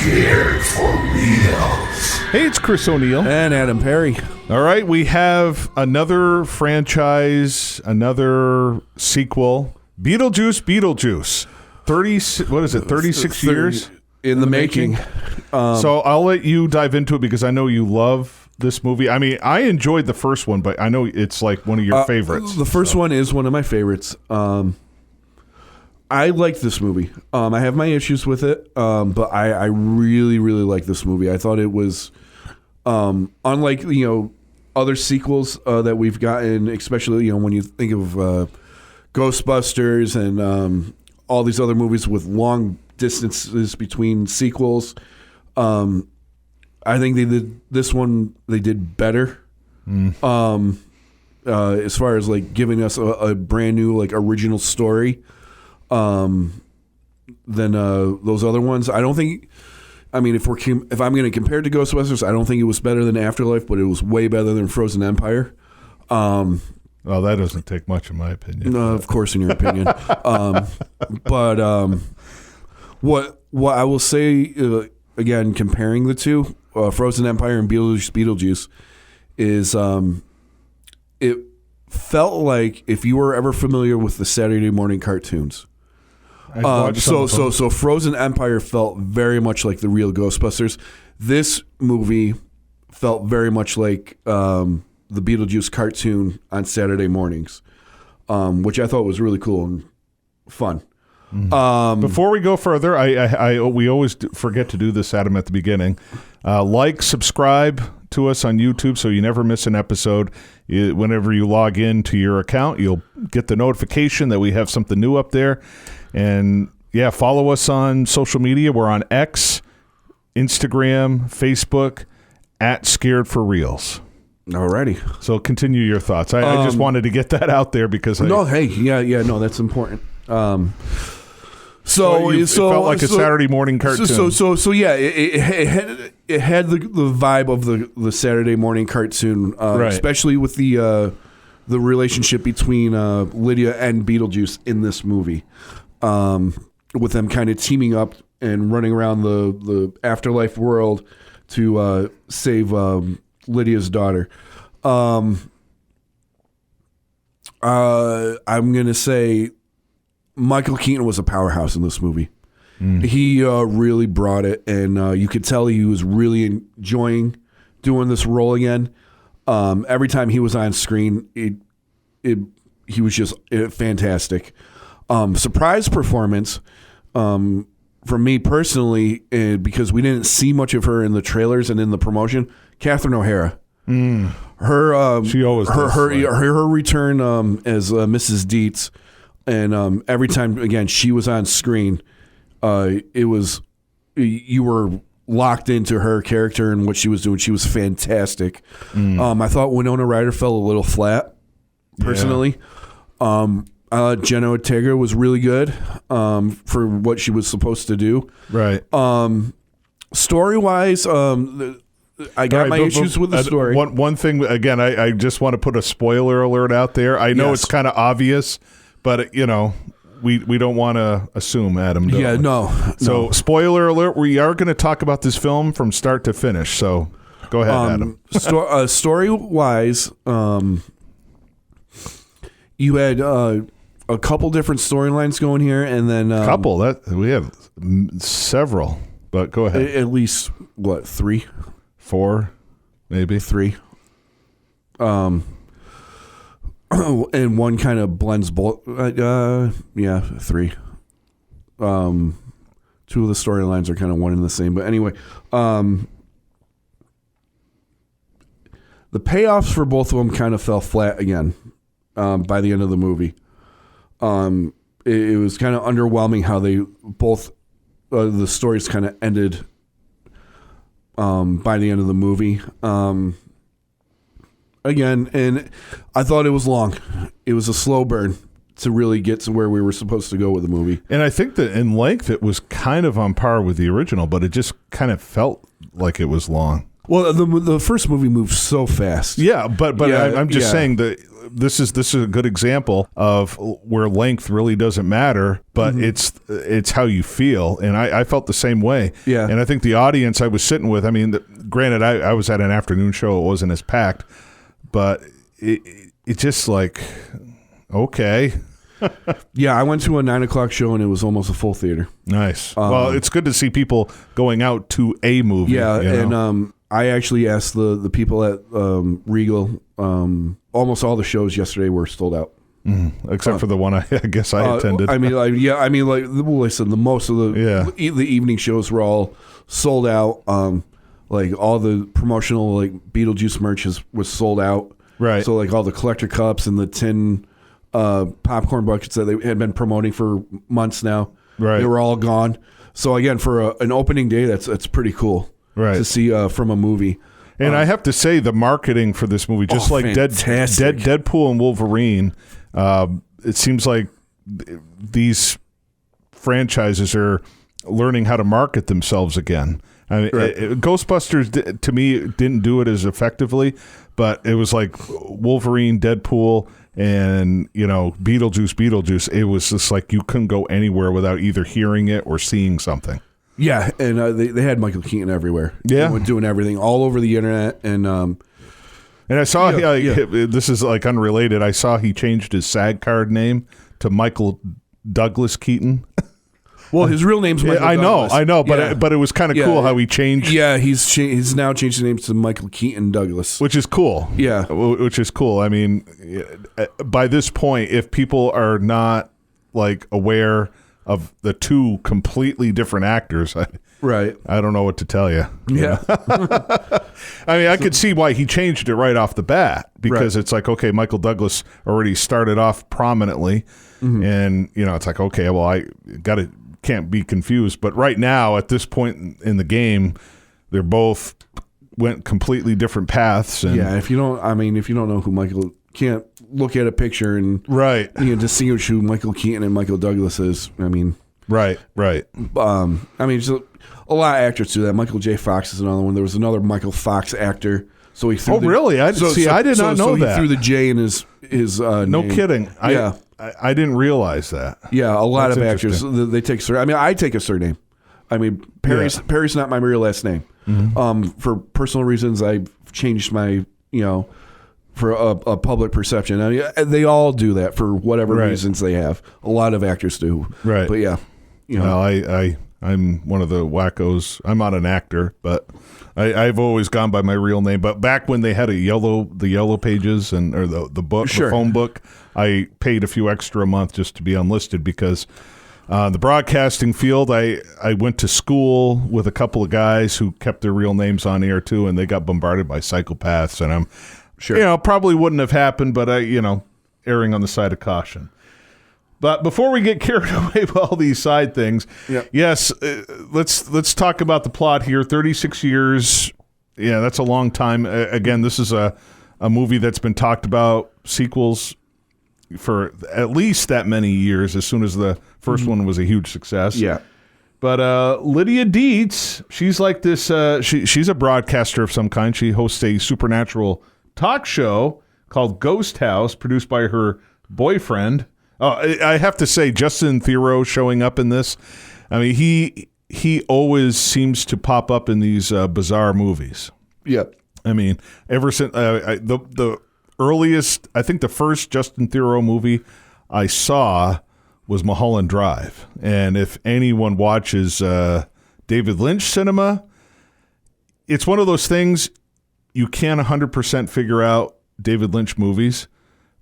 Scared for Reals. Hey, it's Chris O'Neill. And Adam Perry. All right, we have another franchise, another sequel. Beetlejuice Beetlejuice. 36 years? In the making. So I'll let you dive into it because I know you love this movie. I mean, I enjoyed the first one, but I know it's like one of your favorites. The first one is one of my favorites. I like this movie. I have my issues with it, but I really, really like this movie. I thought it was, unlike other sequels that we've gotten, especially when you think of Ghostbusters and all these other movies with long distances between sequels. I think they did better. As far as like giving us a brand new like original story than those other ones. I don't think. I mean, if I'm going to compare it to Ghostbusters, I don't think it was better than Afterlife, but it was way better than Frozen Empire. Well, that doesn't take much, in my opinion. No, of course, in your opinion. But what I will say again, comparing the two, Frozen Empire and Beetlejuice, is it felt like if you were ever familiar with the Saturday morning cartoons. So Frozen Empire felt very much like the real Ghostbusters. This movie felt very much like the Beetlejuice cartoon on Saturday mornings, which I thought was really cool and fun. Before we go further, we always forget to do this, Adam, at the beginning. Subscribe to us on YouTube so you never miss an episode. Whenever you log in to your account, you'll get the notification that we have something new up there. And yeah, follow us on social media. We're on X, Instagram, Facebook, @Scared for Reals. Alrighty. So continue your thoughts. I just wanted to get that out there because that's important. It felt like a Saturday morning cartoon. It had the vibe of the Saturday morning cartoon, right. Especially with the relationship between Lydia and Beetlejuice in this movie, with them kind of teaming up and running around the afterlife world to save Lydia's daughter. I'm gonna say Michael Keaton was a powerhouse in this movie. He really brought it, and you could tell he was really enjoying doing this role again. Every time he was on screen, he was just fantastic. Surprise performance from me personally, because we didn't see much of her in the trailers and in the promotion. Catherine O'Hara. She always her return as Mrs. Dietz, and every time again she was on screen, it was you were locked into her character and what she was doing. She was fantastic. I thought Winona Ryder fell a little flat, personally. Yeah. Jenna Ortega was really good for what she was supposed to do. Right. Story wise, I got my issues with the story. One thing, again, I just want to put a spoiler alert out there. I know it's kind of obvious, but we don't want to assume, Adam. No. So, spoiler alert: we are going to talk about this film from start to finish. So, go ahead, Adam. Story wise, you had a couple different storylines going here, and then couple that we have several, but go ahead. At least what, 3? 4, maybe 3. And one kind of blends both. 3. 2 of the storylines are kind of one and the same. But anyway, the payoffs for both of them kind of fell flat again by the end of the movie. It was kind of underwhelming how they both the stories kind of ended by the end of the movie. Again, and I thought it was long. It was a slow burn to really get to where we were supposed to go with the movie. And I think that in length, it was kind of on par with the original, but it just kind of felt like it was long. Well, the first movie moves so fast. Yeah, but I'm just saying that this is a good example of where length really doesn't matter, but it's how you feel, and I felt the same way. Yeah, and I think the audience I was sitting with, I mean, granted, I was at an afternoon show, it wasn't as packed, but it just like, okay. Yeah, I went to a 9:00 show and it was almost a full theater. Nice. Well, it's good to see people going out to a movie. Yeah, you know? and I actually asked the people at Regal. Almost all the shows yesterday were sold out, except for the one I guess I attended. I listen, the most of the evening shows were all sold out. Like all the promotional Beetlejuice merch was sold out. Right. So like all the collector cups and the tin popcorn buckets that they had been promoting for months now, right, they were all gone. So again, for an opening day, that's pretty cool, right, to see from a movie. And I have to say, the marketing for this movie, just like Deadpool and Wolverine, it seems like these franchises are learning how to market themselves again. I mean, Ghostbusters, to me, didn't do it as effectively, but it was like Wolverine, Deadpool, and Beetlejuice. It was just like you couldn't go anywhere without either hearing it or seeing something. Yeah, and they had Michael Keaton everywhere. Yeah, doing everything all over the internet, and I saw this is like unrelated. I saw he changed his SAG card name to Michael Douglas Keaton. Well, his real name's Michael Douglas. I know, but it was kind of cool how he changed. Yeah, he's now changed his name to Michael Keaton Douglas, which is cool. Yeah, which is cool. I mean, by this point, if people are not like aware of the two completely different actors, I don't know what to tell you. Yeah, I mean, I could see why he changed it right off the bat, because it's like, okay, Michael Douglas already started off prominently, and it's like, okay, well, I can't be confused. But right now, at this point in the game, they're both went completely different paths. And if you don't know who Michael, can't look at a picture and distinguish who Michael Keaton and Michael Douglas is. I mean, right. Just a lot of actors do that. Michael J. Fox is another one. There was another Michael Fox actor. So he threw really? I did not know that. He threw the J in his no name. Kidding. I didn't realize that. Yeah, a lot of actors, they take surname. I mean, I take a surname. I mean, Perry's not my real last name. For personal reasons, I've changed my, for a public perception. I mean, they all do that for whatever reasons they have. A lot of actors do. Right. But yeah, I'm one of the wackos. I'm not an actor, but I've always gone by my real name. But back when they had the yellow pages or the book, the phone book, I paid a few extra a month just to be unlisted, because the broadcasting field, I went to school with a couple of guys who kept their real names on air too, and they got bombarded by psychopaths, and I'm probably wouldn't have happened, but erring on the side of caution. But before we get carried away with all these side things, yes, let's talk about the plot here. 36 years, that's a long time. Again, this is a movie that's been talked about, sequels for at least that many years, as soon as the first one was a huge success. Yeah. But Lydia Dietz, she's like this, she's a broadcaster of some kind. She hosts a supernatural talk show called Ghost House, produced by her boyfriend. I have to say, Justin Theroux showing up in this, I mean, he always seems to pop up in these bizarre movies. Yeah. I mean, ever since the earliest, I think the first Justin Theroux movie I saw was Mulholland Drive. And if anyone watches David Lynch cinema, it's one of those things you can't 100% figure out David Lynch movies.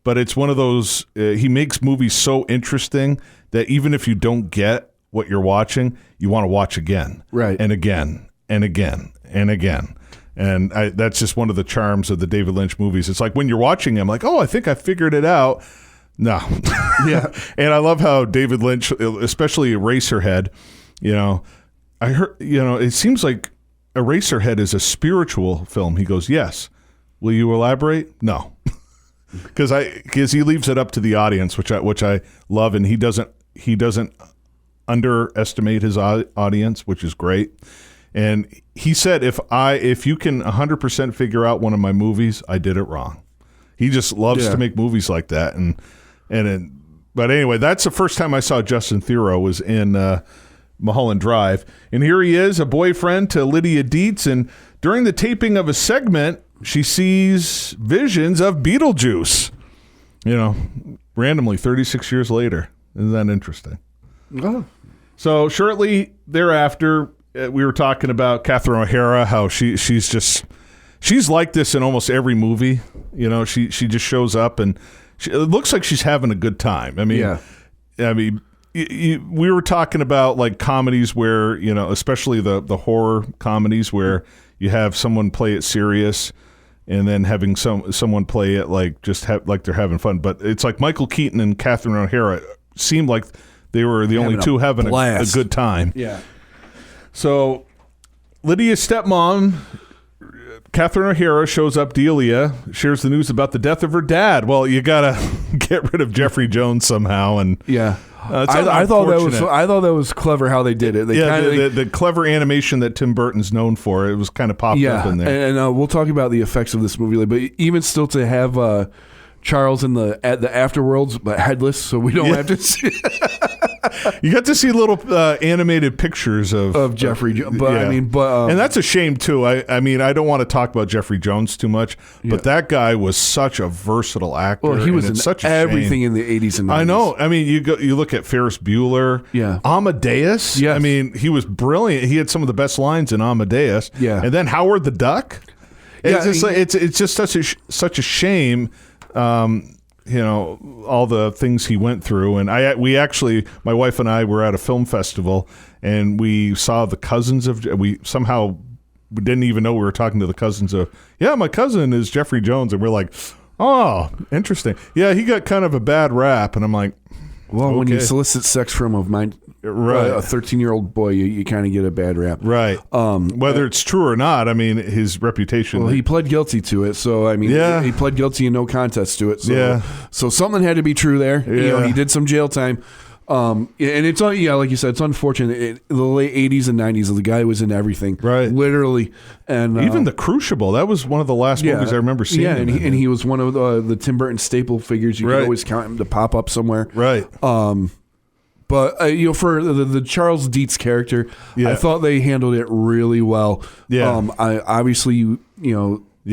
But it's one of those, he makes movies so interesting that even if you don't get what you're watching, you want to watch again. Right. And again, and again, and again. And that's just one of the charms of the David Lynch movies. It's like when you're watching him, like, oh, I think I figured it out. No. Yeah. And I love how David Lynch, especially Eraserhead, I heard, it seems like Eraserhead is a spiritual film. He goes, yes. Will you elaborate? No. Because he leaves it up to the audience, which I love, and he doesn't underestimate his audience, which is great. And he said, if you can 100% figure out one of my movies, I did it wrong. He just loves to make movies like that. But anyway, that's the first time I saw Justin Theroux was in Mulholland Drive. And here he is, a boyfriend to Lydia Dietz. And during the taping of a segment, she sees visions of Beetlejuice. Randomly 36 years later. Isn't that interesting? Oh. So shortly thereafter, we were talking about Catherine O'Hara, how she's like this in almost every movie. She just shows up and it looks like she's having a good time. We were talking about like comedies where, especially the horror comedies where you have someone play it serious and then having someone play it like like they're having fun. But it's like Michael Keaton and Catherine O'Hara seemed like they were the only two having a good time. Yeah. So Lydia's stepmom, Catherine O'Hara, shows up. Delia shares the news about the death of her dad. Well, you gotta get rid of Jeffrey Jones somehow, and I thought that was clever how they did it. The clever animation that Tim Burton's known for. It was kind of popped up in there. And we'll talk about the effects of this movie later. But even still, to have Charles in the afterworlds, but headless, so we don't have to see. You got to see little animated pictures of Jeffrey Jones, and that's a shame too. I mean, I don't want to talk about Jeffrey Jones too much, but that guy was such a versatile actor. Well, he was in such everything in the 80s and 90s. I know. I mean, you look at Ferris Bueller, Amadeus. Yes. I mean, he was brilliant. He had some of the best lines in Amadeus. Yeah, and then Howard the Duck. It's just such a shame. All the things he went through. And my wife and I were at a film festival and we saw the cousins we didn't even know we were talking to the cousins of, my cousin is Jeffrey Jones. And we're like, oh, interesting. Yeah, he got kind of a bad rap. And I'm like, well, when you solicit sex from a 13-year-old boy, you kind of get a bad rap. Right. Whether it's true or not, I mean, his reputation. Well, he pled guilty to it. So, I mean, he pled guilty and no contest to it. So, so something had to be true there. Yeah. He did some jail time. And it's, like you said, it's unfortunate. In the late 80s and 90s, the guy was in everything. Right. Literally. And even The Crucible, that was one of the last movies I remember seeing. Yeah, and he was one of the Tim Burton staple figures. You could always count him to pop up somewhere. Right. But for the Charles Dietz character, I thought they handled it really well. Yeah. Obviously, you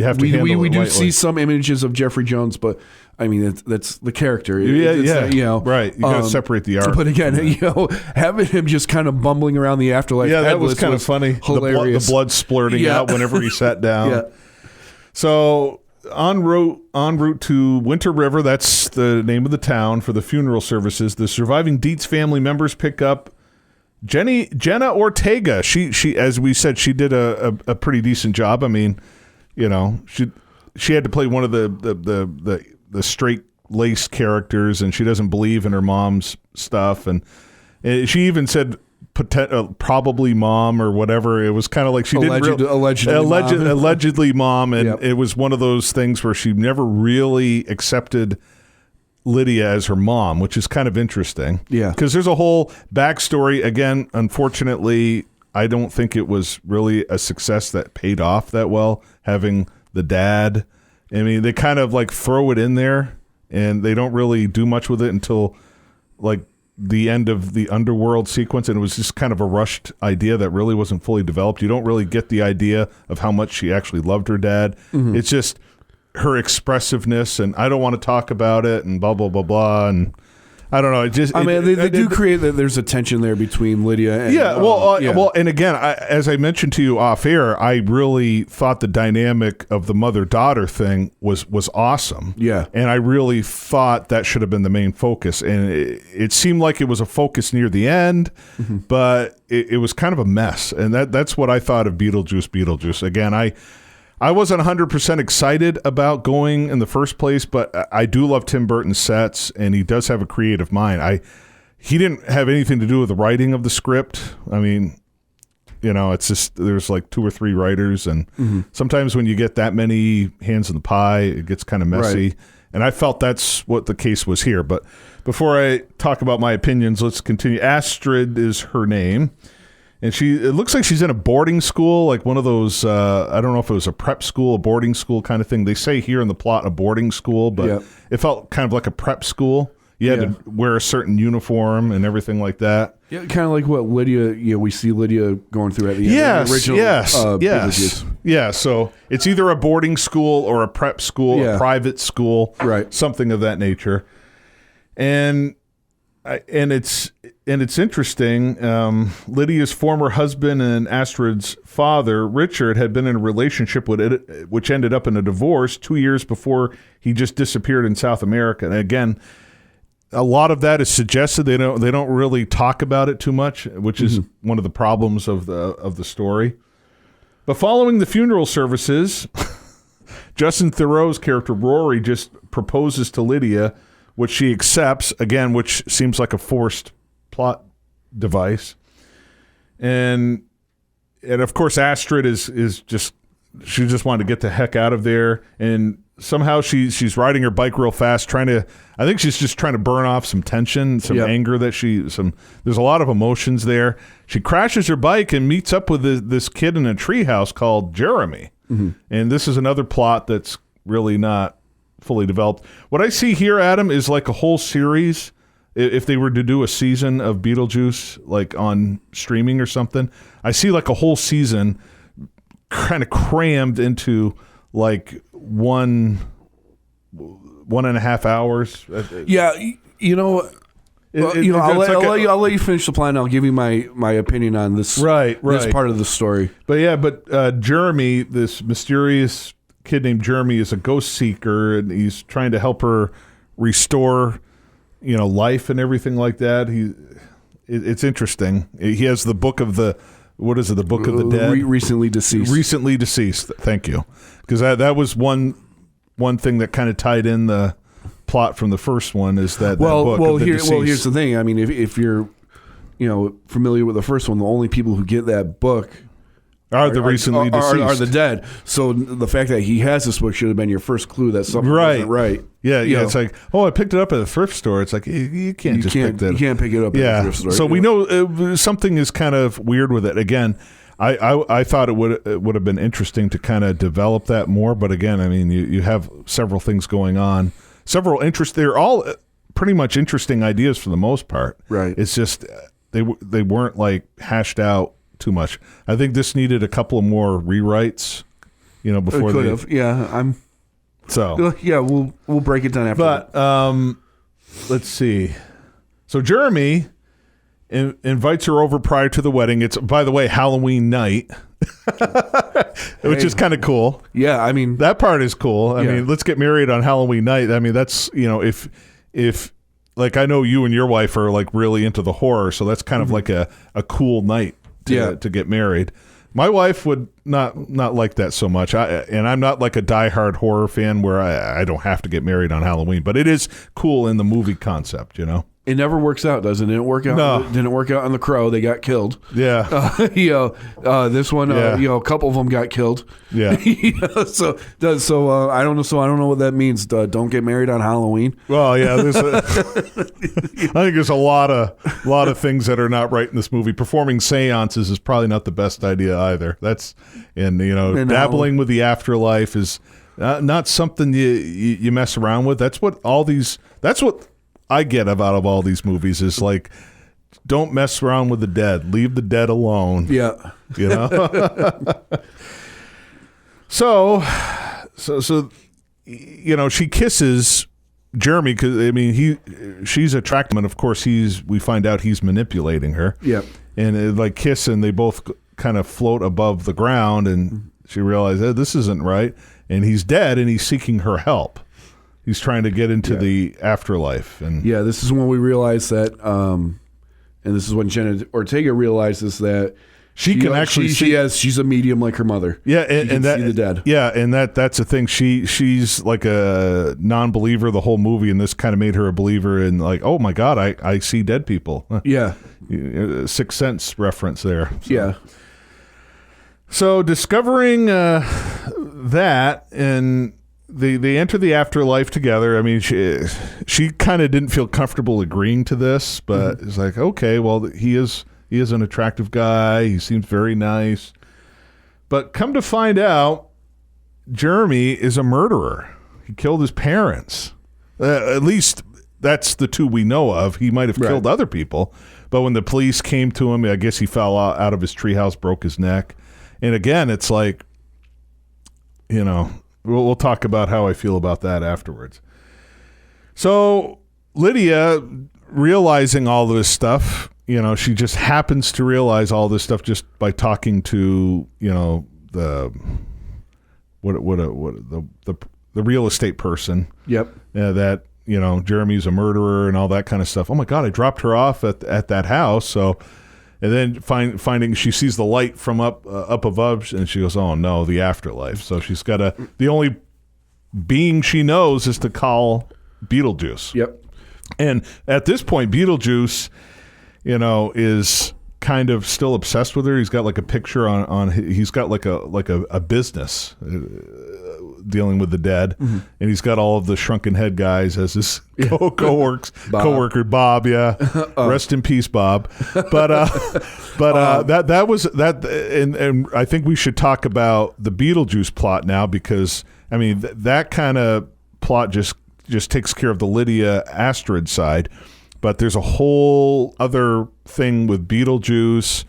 have to handle we it do lightly. see some images of Jeffrey Jones, but I mean that's the character. Right. You got to separate the art. But again, having him just kind of bumbling around the afterlife. Yeah, that was kind of funny. Hilarious. The blood splurting out whenever he sat down. Yeah. So en route to Winter River, that's the name of the town, for the funeral services, the surviving Dietz family members pick up Jenna Ortega. She as we said, she did a pretty decent job. I mean, she had to play one of the straight laced characters, and she doesn't believe in her mom's stuff, and she even said probably mom or whatever. It was kind of like she allegedly mom, and it was one of those things where she never really accepted Lydia as her mom, which is kind of interesting. Yeah, because there's a whole backstory. Again, unfortunately, I don't think it was really a success that paid off that well, having the dad. I mean, they kind of like throw it in there and they don't really do much with it until like the end of the underworld sequence, and it was just kind of a rushed idea that really wasn't fully developed. You don't really get the idea of how much she actually loved her dad. Mm-hmm. It's just her expressive,ness, and I don't want to talk about it, and blah blah blah blah, and I don't know. They do create that there's a tension there between Lydia and well, and again, as I mentioned to you off air, I really thought the dynamic of the mother-daughter thing was awesome. Yeah, and I really thought that should have been the main focus, and it seemed like it was a focus near the end, mm-hmm. but it was kind of a mess, and that's what I thought of Beetlejuice. Again, I wasn't 100% excited about going in the first place, but I do love Tim Burton's sets, and he does have a creative mind. He didn't have anything to do with the writing of the script. I mean, it's just there's like 2 or 3 writers, and mm-hmm. sometimes when you get that many hands in the pie, it gets kind of messy. Right. And I felt that's what the case was here. But before I talk about my opinions, let's continue. Astrid is her name. And it looks like she's in a boarding school, like one of those, I don't know if it was a prep school, a boarding school kind of thing. They say here in the plot a boarding school, but it felt kind of like a prep school. You had to wear a certain uniform and everything like that. Yeah, kind of like what Lydia, we see Lydia going through at the end of the original Beetlejuice. Yeah, so it's either a boarding school or a prep school, a private school, right? Something of that nature. And it's interesting. Lydia's former husband and Astrid's father, Richard, had been in a relationship with it, which ended up in a divorce 2 years before he just disappeared in South America. And again, a lot of that is suggested. They don't really talk about it too much, which is one of the problems of the story. But following the funeral services, Justin Theroux's character Rory just proposes to Lydia, which she accepts, again, which seems like a forced plot device. And of course Astrid is just, she just wanted to get the heck out of there, and somehow she's riding her bike real fast, I think she's just trying to burn off some tension, some anger that there's a lot of emotions there. She crashes her bike and meets up with this kid in a treehouse called Jeremy. And this is another plot that's really not fully developed. What I see here, Adam, is like a whole series. If they were to do a season of Beetlejuice, like on streaming or something, I see like a whole season kind of crammed into like 1.5 hours. Yeah, I'll let you finish the plan. I'll give you my opinion on this. Right. This part of the story. But Jeremy, this mysterious kid named Jeremy, is a ghost seeker, and he's trying to help her restore, life and everything like that. It's interesting. He has the book of the. What is it? The Book of the Dead? Recently deceased. Recently deceased. Thank you. Because that was one thing that kind of tied in the plot from the first one, is that book of the deceased. Well, here's the thing. I mean, if you're familiar with the first one, the only people who get that book are the recently deceased. Are the dead. So the fact that he has this book should have been your first clue that something isn't right. Yeah. It's like, I picked it up at a thrift store. It's like, you can't pick that. You can't pick it up at a thrift store. So we know something is kind of weird with it. Again, I thought it would have been interesting to kind of develop that more. But again, I mean, you have several things going on. They're all pretty much interesting ideas for the most part. Right. It's just they weren't like hashed out too much. I think this needed a couple of more rewrites, before it could have. Yeah, we'll break it down after that. Let's see. So Jeremy invites her over prior to the wedding. It's, by the way, Halloween night, which is kind of cool. Yeah, I mean, that part is cool. I mean, let's get married on Halloween night. I mean, that's, if like, I know you and your wife are like really into the horror, so that's kind of like a cool night to get married. My wife would not like that so much. And I'm not like a diehard horror fan where I don't have to get married on Halloween, but it is cool in the movie concept, It never works out, does it? It didn't work out. No. It didn't work out on The Crow. They got killed. Yeah. This one, a couple of them got killed. Yeah. So I don't know. So I don't know what that means. Don't get married on Halloween. Well, yeah. I think there's a lot of things that are not right in this movie. Performing seances is probably not the best idea either. And dabbling with the afterlife is not something you mess around with. That's what I get out of all these movies is like, don't mess around with the dead. Leave the dead alone. Yeah. So she kisses Jeremy because she's attracted him, and of course we find out he's manipulating her. Yeah. And like kiss, and they both kind of float above the ground, and she realizes this isn't right, and he's dead, and he's seeking her help. He's trying to get into the afterlife. And this is when we realize that, and this is when Jenna Ortega realizes that she can actually she's a medium like her mother. Yeah, and that, see the dead. Yeah, and that's the thing. She's like a non-believer the whole movie, and this kind of made her a believer. And like, oh my God, I see dead people. Yeah, Sixth Sense reference there. So. Yeah. So discovering that, and they enter the afterlife together. I mean, she kind of didn't feel comfortable agreeing to this, but it's like, okay, well, he is He is an attractive guy. He seems very nice. But come to find out, Jeremy is a murderer. He killed his parents. At least that's the two we know of. He might have killed other people. But when the police came to him, I guess he fell out of his treehouse, broke his neck. And again, it's like, we'll talk about how I feel about that afterwards. So Lydia, realizing all this stuff, she just happens to realize all this stuff just by talking to, the real estate person. Yep. That, Jeremy's a murderer and all that kind of stuff. Oh my God, I dropped her off at that house. So, and then finding she sees the light from up above, and she goes, "Oh no, the afterlife." So she's got the only being she knows is to call Beetlejuice. Yep. And at this point, Beetlejuice, is kind of still obsessed with her. He's got like a picture on he's got like a business dealing with the dead, and he's got all of the shrunken head guys as his coworker Bob. Yeah, rest in peace, Bob. But that was that, and I think we should talk about the Beetlejuice plot now, because I mean that kind of plot just takes care of the Lydia Astrid side. But there's a whole other thing with Beetlejuice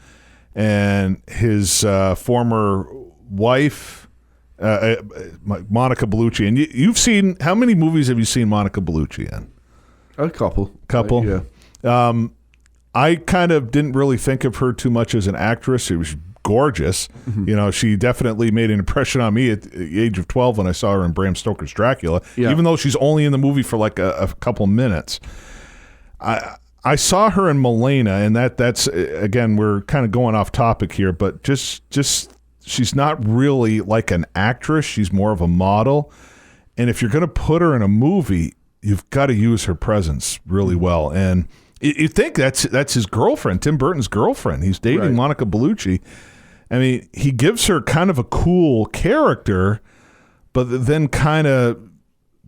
and his former wife, Monica Bellucci. And you've seen, how many movies have you seen Monica Bellucci in? A couple. Yeah. I kind of didn't really think of her too much as an actress. She was gorgeous. She definitely made an impression on me at the age of 12 when I saw her in Bram Stoker's Dracula, even though she's only in the movie for like a couple minutes. I saw her in Milena, and that's again, we're kind of going off topic here, but just she's not really like an actress. She's more of a model. And if you're going to put her in a movie, you've got to use her presence really well. And you think that's his girlfriend, Tim Burton's girlfriend. He's dating Monica Bellucci. I mean, he gives her kind of a cool character, but then kind of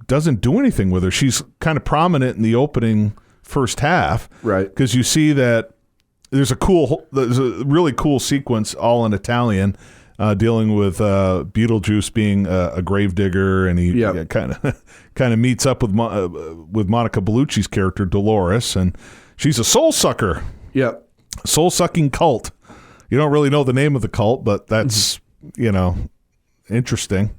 doesn't do anything with her. She's kind of prominent in the opening first half, right? Because you see that there's a really cool sequence all in Italian, dealing with Beetlejuice being a gravedigger, and he kind of meets up with Monica Bellucci's character Dolores, and she's a soul sucker. Yep. Soul sucking cult. You don't really know the name of the cult, but that's interesting.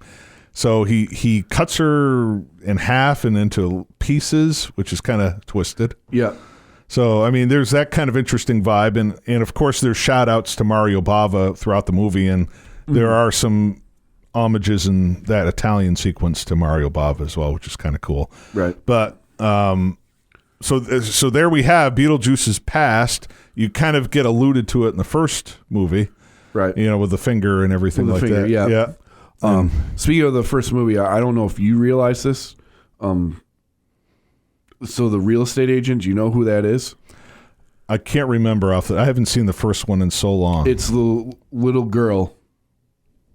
So he cuts her in half and into pieces, which is kind of twisted. Yeah. So, I mean, there's that kind of interesting vibe. And of course, there's shout-outs to Mario Bava throughout the movie. And there are some homages in that Italian sequence to Mario Bava as well, which is kind of cool. Right. But so there we have Beetlejuice's past. You kind of get alluded to it in the first movie. Right. With the finger and everything like that. Yeah. Speaking of the first movie, I don't know if you realize this. So the real estate agent, do you know who that is? I can't remember I haven't seen the first one in so long. It's the little girl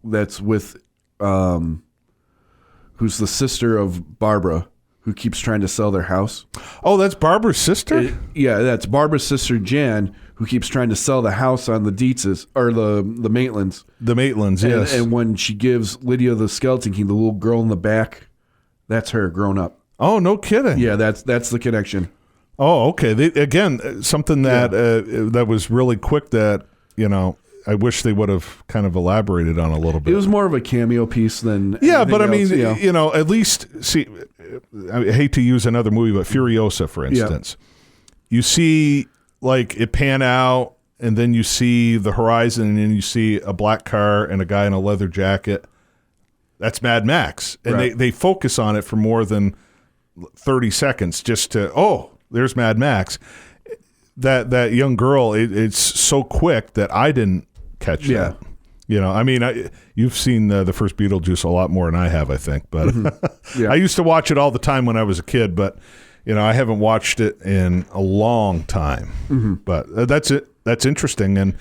that's with, who's the sister of Barbara, who keeps trying to sell their house. Oh, that's Barbara's sister? That's Barbara's sister, Jan, who keeps trying to sell the house on the Dietzes, or the Maitlands. The Maitlands, yes. And when she gives Lydia the Skeleton King, the little girl in the back, that's her grown up. Oh, no kidding. Yeah, that's the connection. Oh, okay. Again, something that that was really quick that, I wish they would have kind of elaborated on a little bit. It was more of a cameo piece than but I mean, else, at least, see, I hate to use another movie, but Furiosa, for instance. You see, like, it pan out, and then you see the horizon, and then you see a black car and a guy in a leather jacket. That's Mad Max. And they focus on it for more than 30 seconds just to, there's Mad Max. That young girl, it's so quick that I didn't catch that. I mean, you've seen the first Beetlejuice a lot more than I have, I think. But I used to watch it all the time when I was a kid, but I haven't watched it in a long time. But that's it. That's interesting, and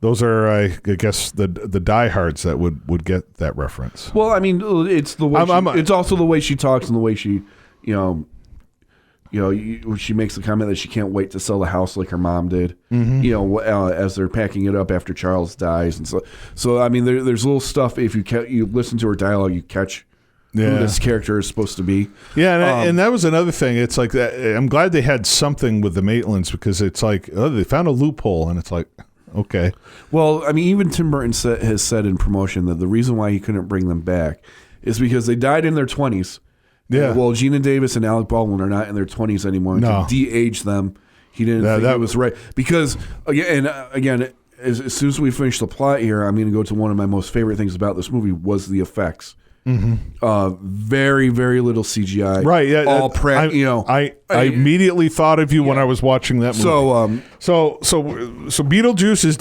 those are, I guess, the diehards that would get that reference. Well, I mean, it's the way it's also the way she talks and the way she, She makes the comment that she can't wait to sell the house like her mom did. As they're packing it up after Charles dies, and so I mean, there's little stuff. If you listen to her dialogue, you catch who this character is supposed to be. Yeah, and that was another thing. It's like I'm glad they had something with the Maitlands, because it's like, oh, they found a loophole, and it's like, okay. Well, I mean, even Tim Burton has said in promotion that the reason why he couldn't bring them back is because they died in their 20s. Yeah. Well, Gina Davis and Alec Baldwin are not in their 20s anymore. To de-age them, he didn't think that was right. Because, again, as soon as we finish the plot here, I'm going to go to one of my most favorite things about this movie was the effects. Very, very little CGI. Right. Yeah. I immediately thought of you when I was watching that movie. So Beetlejuice is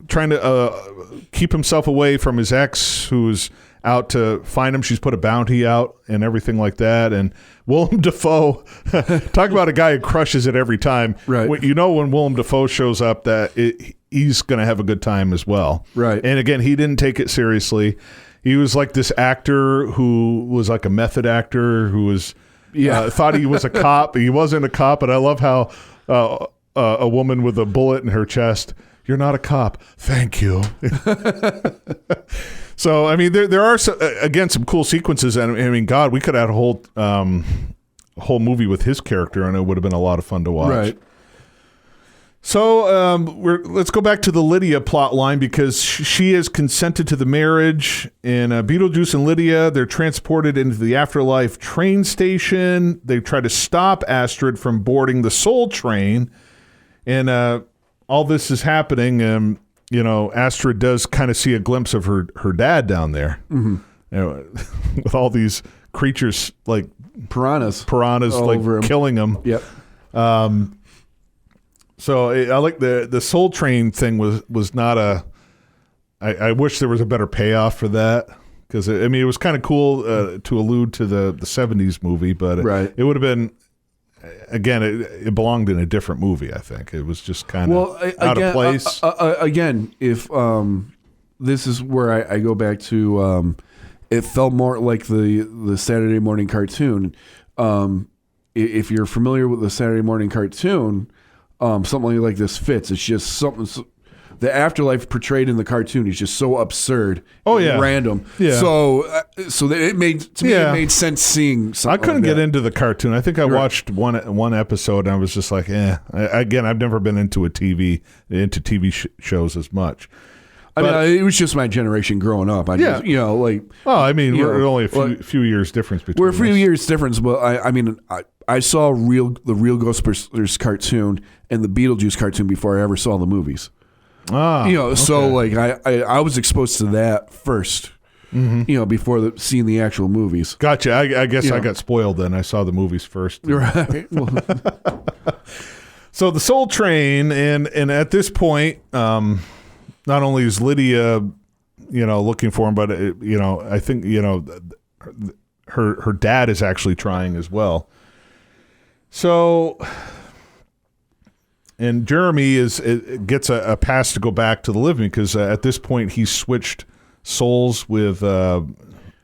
trying to keep himself away from his ex, who's out to find him. She's put a bounty out and everything like that. And Willem Dafoe, talk about a guy who crushes it every time. Right. When Willem Dafoe shows up, that he's going to have a good time as well. Right. And again, he didn't take it seriously. He was like this actor who was like a method actor who was thought he was a cop. He wasn't a cop. And I love how a woman with a bullet in her chest, "You're not a cop. Thank you." So, I mean, there are, again, some cool sequences. And I mean, God, we could have had a whole movie with his character, and it would have been a lot of fun to watch. Right. So let's go back to the Lydia plot line, because she has consented to the marriage. And Beetlejuice and Lydia, they're transported into the afterlife train station. They try to stop Astrid from boarding the Soul Train. And all this is happening. Astrid does kind of see a glimpse of her dad down there. With all these creatures like piranhas like over him, killing him. Yep. So I like the Soul Train thing was not a. I wish there was a better payoff for that, because it was kind of cool to allude to the 70s movie, but it would have been. Again, it belonged in a different movie. I think it was just kind of out of place. Again, if this is where I go back to, it felt more like the Saturday morning cartoon. If you're familiar with the Saturday morning cartoon, something like this fits. It's just something. The afterlife portrayed in the cartoon is just so absurd, and random. Yeah. So that it made sense seeing something. I couldn't like get into the cartoon. I think I watched one episode, and I was just like, Again, I've never been into TV shows as much. I mean, it was just my generation growing up. We're only a few years difference between. We're a few years difference, but I saw the real Ghostbusters cartoon and the Beetlejuice cartoon before I ever saw the movies. Okay. So like I was exposed to that first, before seeing the actual movies. Gotcha. I guess I got spoiled then. I saw the movies first. Right. So the Soul Train, and at this point, not only is Lydia, looking for him, but I think her dad is actually trying as well. So. And Jeremy gets a pass to go back to the living, because at this point he's switched souls with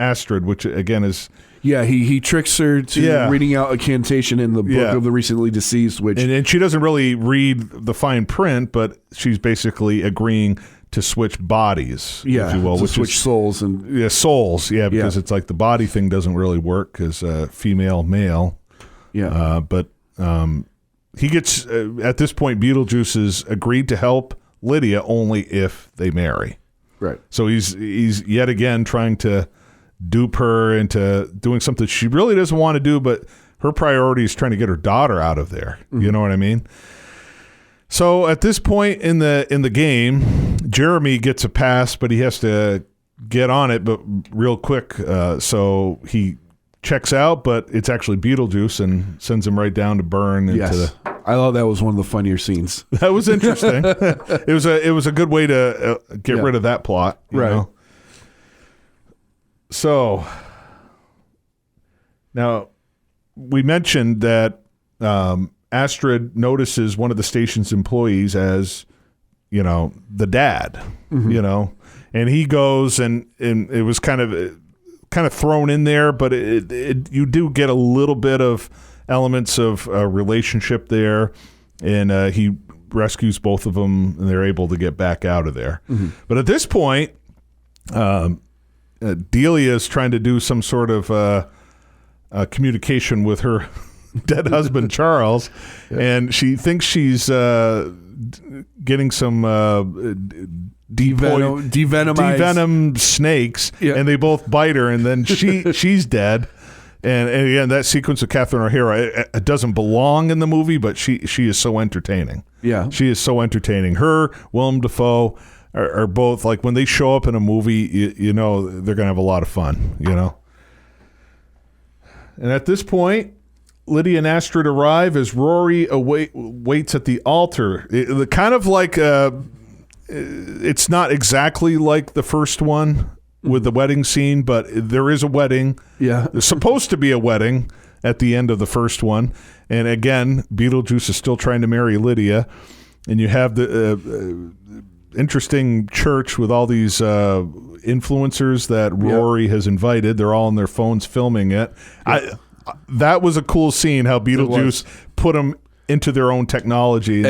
Astrid, which again is he tricks her to reading out a cantation in the book of the recently deceased, which and she doesn't really read the fine print, but she's basically agreeing to switch bodies, if you will, to switch souls souls, because it's like the body thing doesn't really work because female male, but. He gets, at this point, Beetlejuice has agreed to help Lydia only if they marry. Right. So he's yet again trying to dupe her into doing something she really doesn't want to do, but her priority is trying to get her daughter out of there. Mm-hmm. You know what I mean? So at this point in the game, Jeremy gets a pass, but he has to get on it, but real quick. So he checks out, but it's actually Beetlejuice and sends him right down to burn into I thought that was one of the funnier scenes. That was interesting. It was a good way to get rid of that plot, you know? So now we mentioned that Astrid notices one of the station's employees as, the dad, and he goes and it was kind of thrown in there, but you do get a little bit of elements of a relationship there, and he rescues both of them, and they're able to get back out of there. But at this point, Delia is trying to do some sort of communication with her dead husband Charles, and she thinks she's getting some devenom snakes, and they both bite her, and then she's dead. And again, that sequence of Catherine O'Hara, it doesn't belong in the movie, but she is so entertaining. Yeah, she is so entertaining. Her, Willem Dafoe are both, like, when they show up in a movie, you know they're gonna have a lot of fun. You know. And at this point, Lydia and Astrid arrive as Rory waits at the altar. Kind of like it's not exactly like the first one with the wedding scene, but there is a wedding. Yeah. There's supposed to be a wedding at the end of the first one. And again, Beetlejuice is still trying to marry Lydia. And you have the interesting church with all these influencers that Rory has invited. They're all on their phones filming it. Yeah. That was a cool scene, how Beetlejuice put them into their own technology.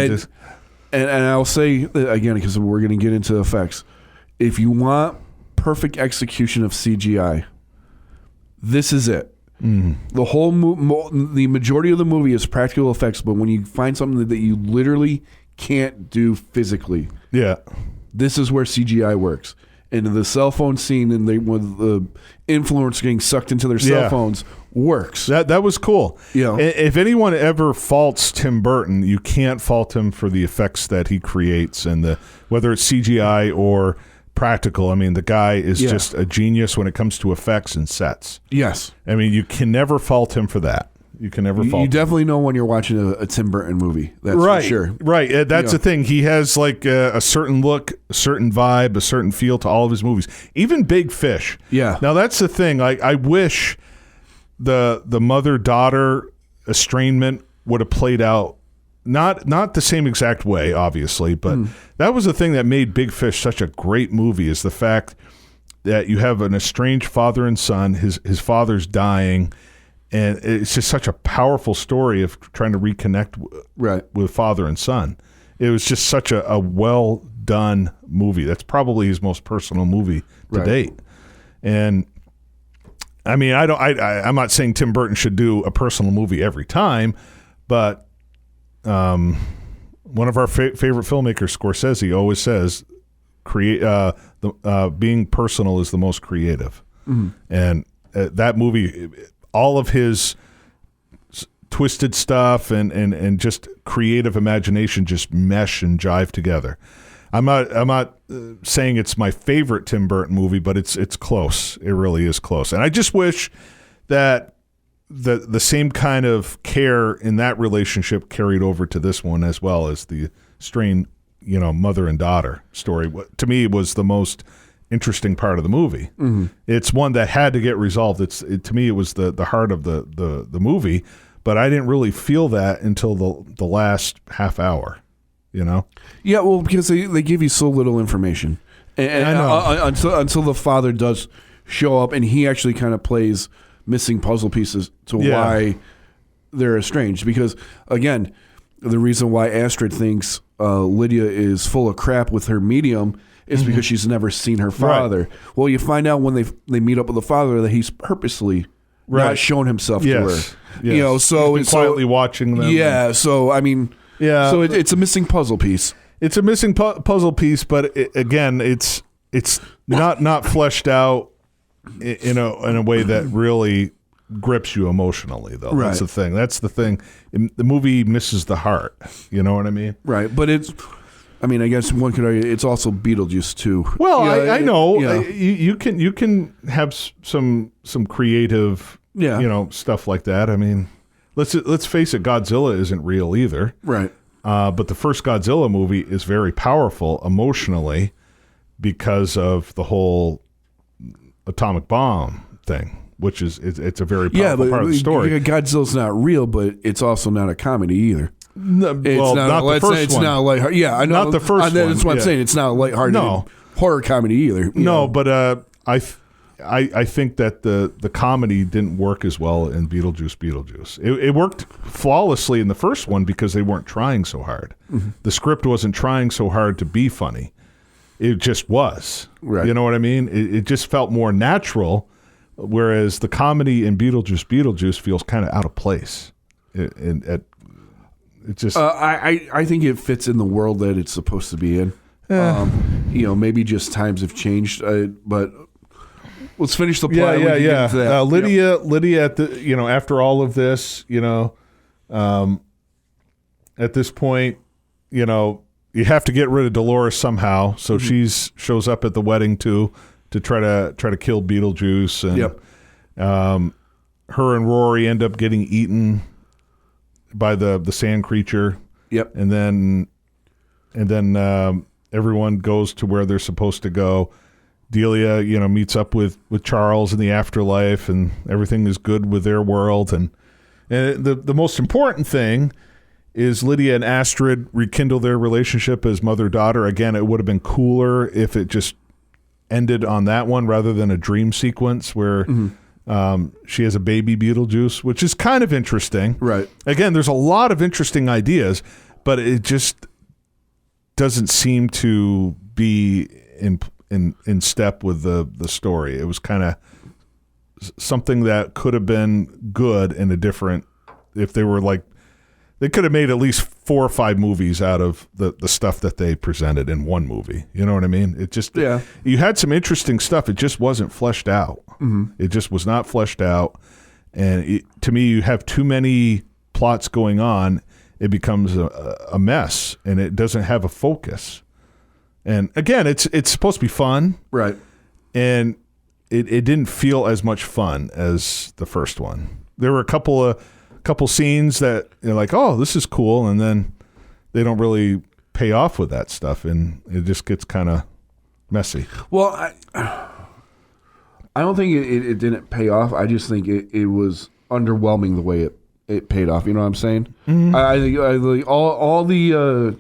And I'll say, again, because we're going to get into effects, if you want perfect execution of CGI, this is it. The whole the majority of the movie is practical effects, but when you find something that you literally can't do physically, this is where CGI works. And the cell phone scene, and with the influencers getting sucked into their cell phones, works. That was cool. Yeah. If anyone ever faults Tim Burton, you can't fault him for the effects that he creates, and whether it's CGI or practical. I mean, the guy is just a genius when it comes to effects and sets. Yes. I mean, you can never fault him for that. You can never fault. You definitely know when you're watching a Tim Burton movie. That's for sure. Right. That's the thing. He has like a certain look, a certain vibe, a certain feel to all of his movies. Even Big Fish. Yeah. Now that's the thing. I wish the mother-daughter estrangement would have played out not the same exact way, obviously, but that was the thing that made Big Fish such a great movie, is the fact that you have an estranged father and son. His father's dying. And it's just such a powerful story of trying to reconnect with father and son. It was just such a well done movie. That's probably his most personal movie to date. And I mean, I'm not saying Tim Burton should do a personal movie every time, but one of our favorite filmmakers, Scorsese, always says, being personal is the most creative. And that movie, all of his twisted stuff and just creative imagination just mesh and jive together. I'm not saying it's my favorite Tim Burton movie, but it's close. It really is close. And I just wish that the same kind of care in that relationship carried over to this one, as well as the strained, mother and daughter story. To me, was the most interesting part of the movie. It's one that had to get resolved. To me, it was the heart of the movie, but I didn't really feel that until the last half hour. Yeah, well, because they give you so little information, and I know. Until the father does show up, and he actually kind of plays missing puzzle pieces to why they're estranged. Because again, the reason why Astrid thinks Lydia is full of crap with her medium is because she's never seen her father. Right. Well, you find out when they meet up with the father that he's purposely not shown himself to her. Yes. So he's quietly watching them. Yeah. So I mean, so it's a missing puzzle piece. It's a missing puzzle piece, but again, it's not fleshed out in a way that really grips you emotionally, though. Right. That's the thing. The movie misses the heart. You know what I mean? Right. But I guess one could argue it's also Beetlejuice too. Well, I know you can have some creative stuff like that. I mean, let's face it, Godzilla isn't real either. Right. But the first Godzilla movie is very powerful emotionally because of the whole atomic bomb thing, which it's a very powerful part of the story. Godzilla's not real, but it's also not a comedy either. No, not the first one. It's not a lighthearted. Yeah, I know. Not the first one. That's what I'm saying. It's not a lighthearted horror comedy either. No, but I think that the comedy didn't work as well in Beetlejuice. It worked flawlessly in the first one because they weren't trying so hard. Mm-hmm. The script wasn't trying so hard to be funny. It just was. Right. You know what I mean? It just felt more natural, whereas the comedy in Beetlejuice feels kind of out of place. It just. I think it fits in the world that it's supposed to be in. Maybe just times have changed, but let's finish the plot. Yeah. Lydia at the after all of this, at this point, you have to get rid of Dolores somehow. So she shows up at the wedding to try to kill Beetlejuice, and her and Rory end up getting eaten by the sand creature. Yep. And then everyone goes to where they're supposed to go. Delia, meets up with Charles in the afterlife, and everything is good with their world. And the most important thing is Lydia and Astrid rekindle their relationship as mother-daughter. Again, it would have been cooler if it just ended on that one rather than a dream sequence where she has a baby Beetlejuice, which is kind of interesting. Right. Again, there's a lot of interesting ideas, but it just doesn't seem to be in step with the story. It was kind of something that could have been good in a different, if they were like, they could have made at least 4 or 5 movies out of the stuff that they presented in one movie. You know what I mean? It just, you had some interesting stuff. It just wasn't fleshed out. Mm-hmm. It just was not fleshed out. And to me, you have too many plots going on. It becomes a mess, and it doesn't have a focus. And again, it's supposed to be fun. Right. And it didn't feel as much fun as the first one. There were a couple scenes that you're like, oh, this is cool, and then they don't really pay off with that stuff, and it just gets kind of messy. Well, I don't think it didn't pay off. I just think it was underwhelming the way it paid off. You know what I'm saying? Mm-hmm. I think all the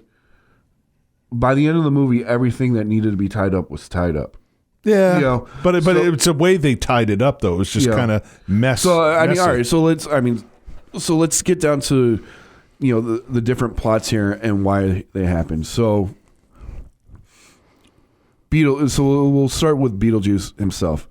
by the end of the movie, everything that needed to be tied up was tied up. Yeah, but it's a way they tied it up though. It was just kind of messy. So I mean, all right. So let's get down to the different plots here and why they happened. So we'll start with Beetlejuice himself.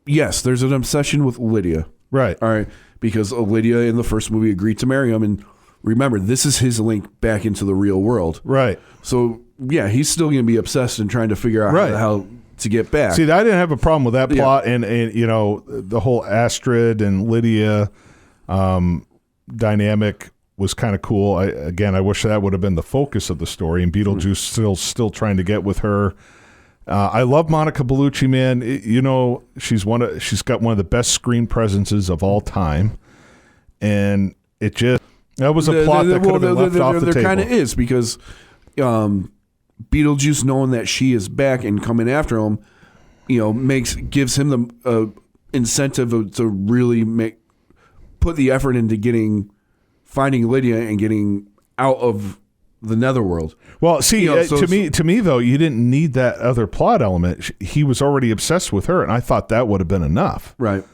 Yes, there's an obsession with Lydia. Right. All right. Because Lydia in the first movie agreed to marry him. And remember, this is his link back into the real world. Right. So, yeah, he's still going to be obsessed and trying to figure out how to get back. See, I didn't have a problem with that plot. And the whole Astrid and Lydia dynamic was kind of cool. I wish that would have been the focus of the story. And Beetlejuice still trying to get with her. I love Monica Bellucci, man. She's got one of the best screen presences of all time, and that was a plot that could have been left off the table. There kind of is, because Beetlejuice, knowing that she is back and coming after him, gives him the incentive to really put the effort into finding Lydia and getting out of the netherworld. Well, see, to me though, you didn't need that other plot element. He was already obsessed with her, and I thought that would have been enough. Right.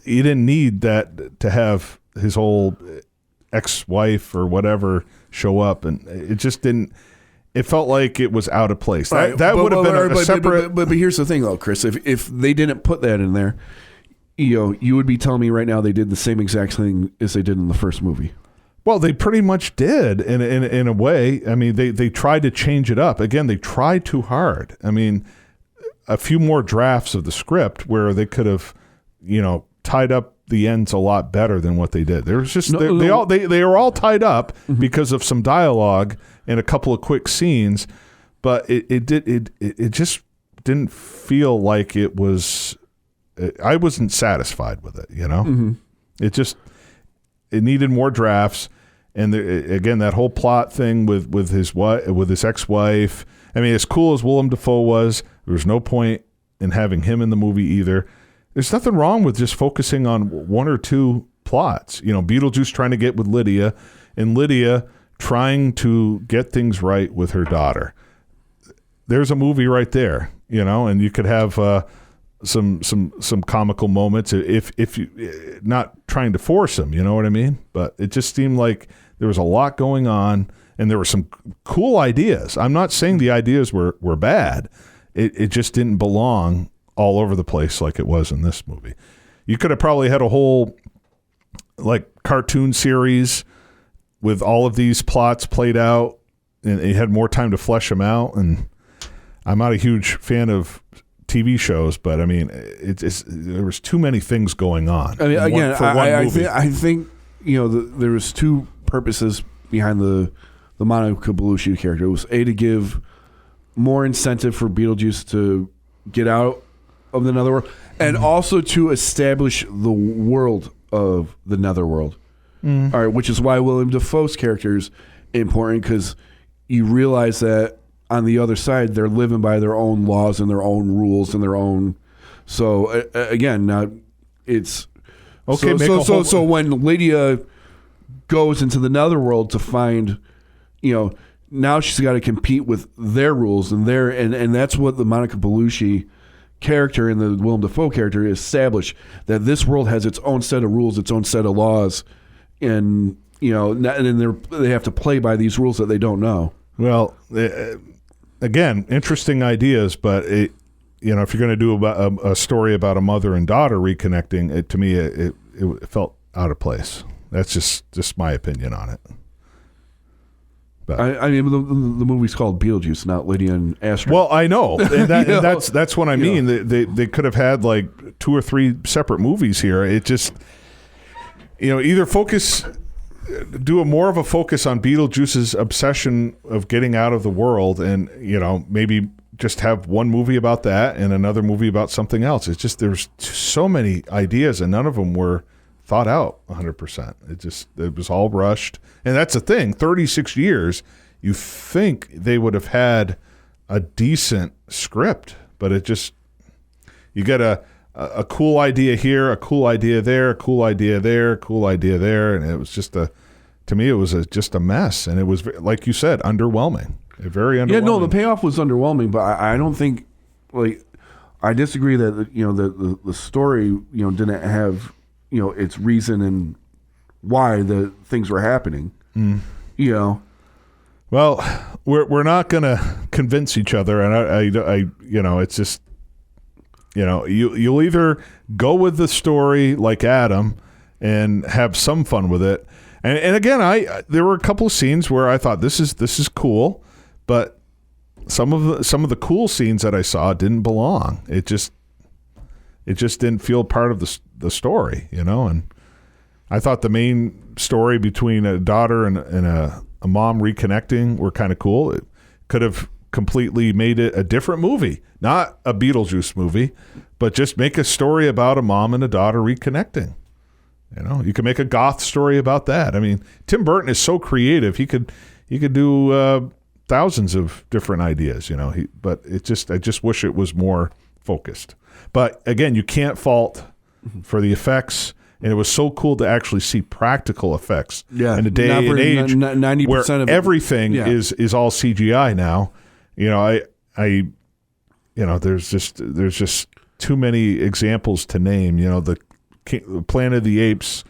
You didn't need that to have his whole ex-wife or whatever show up, and it just didn't. It felt like it was out of place. Right. That would have been a separate. But here's the thing, though, Chris. If they didn't put that in there, you would be telling me right now they did the same exact thing as they did in the first movie. Well, they pretty much did in a way. I mean, they tried to change it up. Again, they tried too hard. I mean, a few more drafts of the script where they could have, tied up the ends a lot better than what they did. There was just they were all tied up because of some dialogue and a couple of quick scenes, but it just didn't feel like it was. I wasn't satisfied with it. It needed more drafts. And again, that whole plot thing with his ex-wife. I mean, as cool as Willem Dafoe was, there was no point in having him in the movie either. There's nothing wrong with just focusing on one or two plots. Beetlejuice trying to get with Lydia, and Lydia trying to get things right with her daughter. There's a movie right there. and you could have some comical moments if you not trying to force them, you know what I mean? But it just seemed like there was a lot going on, and there were some cool ideas. I'm not saying the ideas were bad. It just didn't belong all over the place like it was in this movie. You could have probably had a whole like cartoon series with all of these plots played out, and you had more time to flesh them out. And I'm not a huge fan of TV shows, but I mean, there was too many things going on. I mean, again, I think there was two purposes behind the Monica Bellucci character. It was to give more incentive for Beetlejuice to get out of the Netherworld, and also to establish the world of the Netherworld. All right, which is why Willem Dafoe's character is important, because you realize that on the other side, they're living by their own laws and their own rules and their own. So again, it's okay. So when Lydia goes into the Netherworld to find, now she's got to compete with their rules and and that's what the Monica Bellucci character and the Willem Dafoe character establish, that this world has its own set of rules, its own set of laws, and and they have to play by these rules that they don't know. Well, again, interesting ideas, but if you're going to do a story about a mother and daughter reconnecting, to me it felt out of place. That's just my opinion on it. But I mean, the movie's called Beetlejuice, not Lydia and Astrid. Well, I know, and that's what I mean. They could have had like 2 or 3 separate movies here. It just, either do more of a focus on Beetlejuice's obsession of getting out of the world, and maybe just have one movie about that and another movie about something else. It's just there's so many ideas, and none of them were thought out 100%. It was all rushed. And that's the thing, 36 years, you think they would have had a decent script, but you get a cool idea here, a cool idea there, a cool idea there, a cool idea there, and it was to me, it was just a mess, and it was, like you said, underwhelming. Very underwhelming. Yeah, no, the payoff was underwhelming, but I don't think, I disagree that, the story, didn't have, its reason and why the things were happening. Well, we're not going to convince each other, and I it's just, you'll either go with the story like Adam and have some fun with it, and again, there were a couple of scenes where I thought this is cool, but some of the cool scenes that I saw didn't belong. It just didn't feel part of the story, and I thought the main story between a daughter and a mom reconnecting were kind of cool. It could have completely made it a different movie, not a Beetlejuice movie, but just make a story about a mom and a daughter reconnecting. You could make a goth story about that. I mean, Tim Burton is so creative; he could do thousands of different ideas. But I just wish it was more focused. But again, you can't fault for the effects. And it was so cool to actually see practical effects in a day and age 90% where of everything is all CGI now. There's just too many examples to name. The Planet of the Apes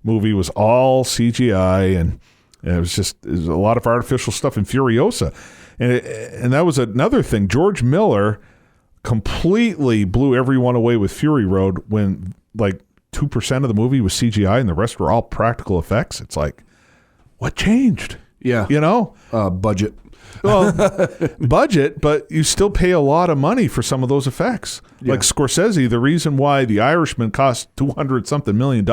movie was all CGI, and it was a lot of artificial stuff in Furiosa, and that was another thing. George Miller completely blew everyone away with Fury Road when 2% of the movie was CGI and the rest were all practical effects. It's like, what changed? Yeah. Budget. Well, budget, but you still pay a lot of money for some of those effects. Yeah. Like Scorsese, the reason why The Irishman cost $200-something million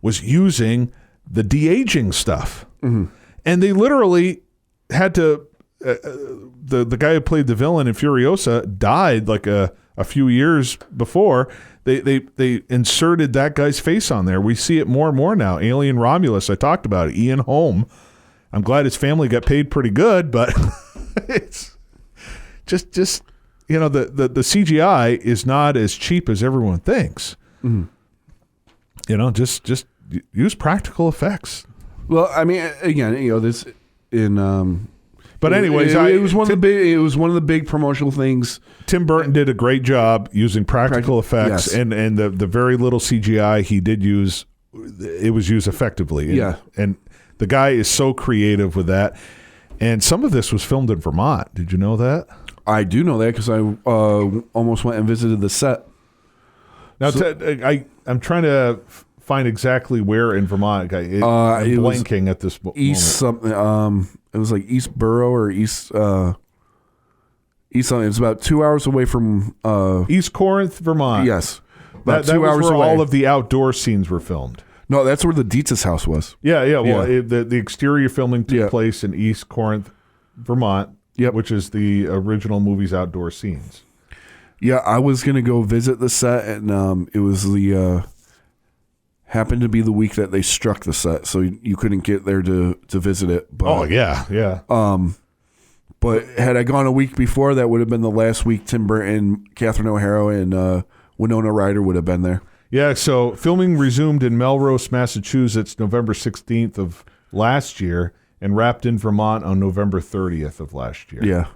was using the de-aging stuff. Mm-hmm. And they literally had to, the guy who played the villain in Furiosa died a few years before. They inserted that guy's face on there. We see it more and more now. Alien Romulus, I talked about it. Ian Holm. I'm glad his family got paid pretty good, but it's just the CGI is not as cheap as everyone thinks. Mm-hmm. Just use practical effects. Well, I mean, again, this in. But anyways, it was one of the big promotional things. Tim Burton did a great job using practical effects, yes. and the very little CGI he did use, it was used effectively. And the guy is so creative with that. And some of this was filmed in Vermont. Did you know that? I do know that because I almost went and visited the set. Now, I'm trying to find exactly where in Vermont. I'm blanking at this moment. East something. It was like East Borough or East something. It's about 2 hours away from East Corinth, Vermont. Yes, about that 2 was hours where away. all of the outdoor scenes were filmed. No, that's where the Dietz's house was. Yeah. Well, the exterior filming took place in East Corinth, Vermont. Yep. Which is the original movie's outdoor scenes. Yeah, I was gonna go visit the set, and it was happened to be the week that they struck the set, so you couldn't get there to visit it. But, yeah. But had I gone a week before, that would have been the last week Tim Burton, Catherine O'Hara, and Winona Ryder would have been there. Yeah. So filming resumed in Melrose, Massachusetts, November 16th of last year, and wrapped in Vermont on November 30th of last year. Yeah.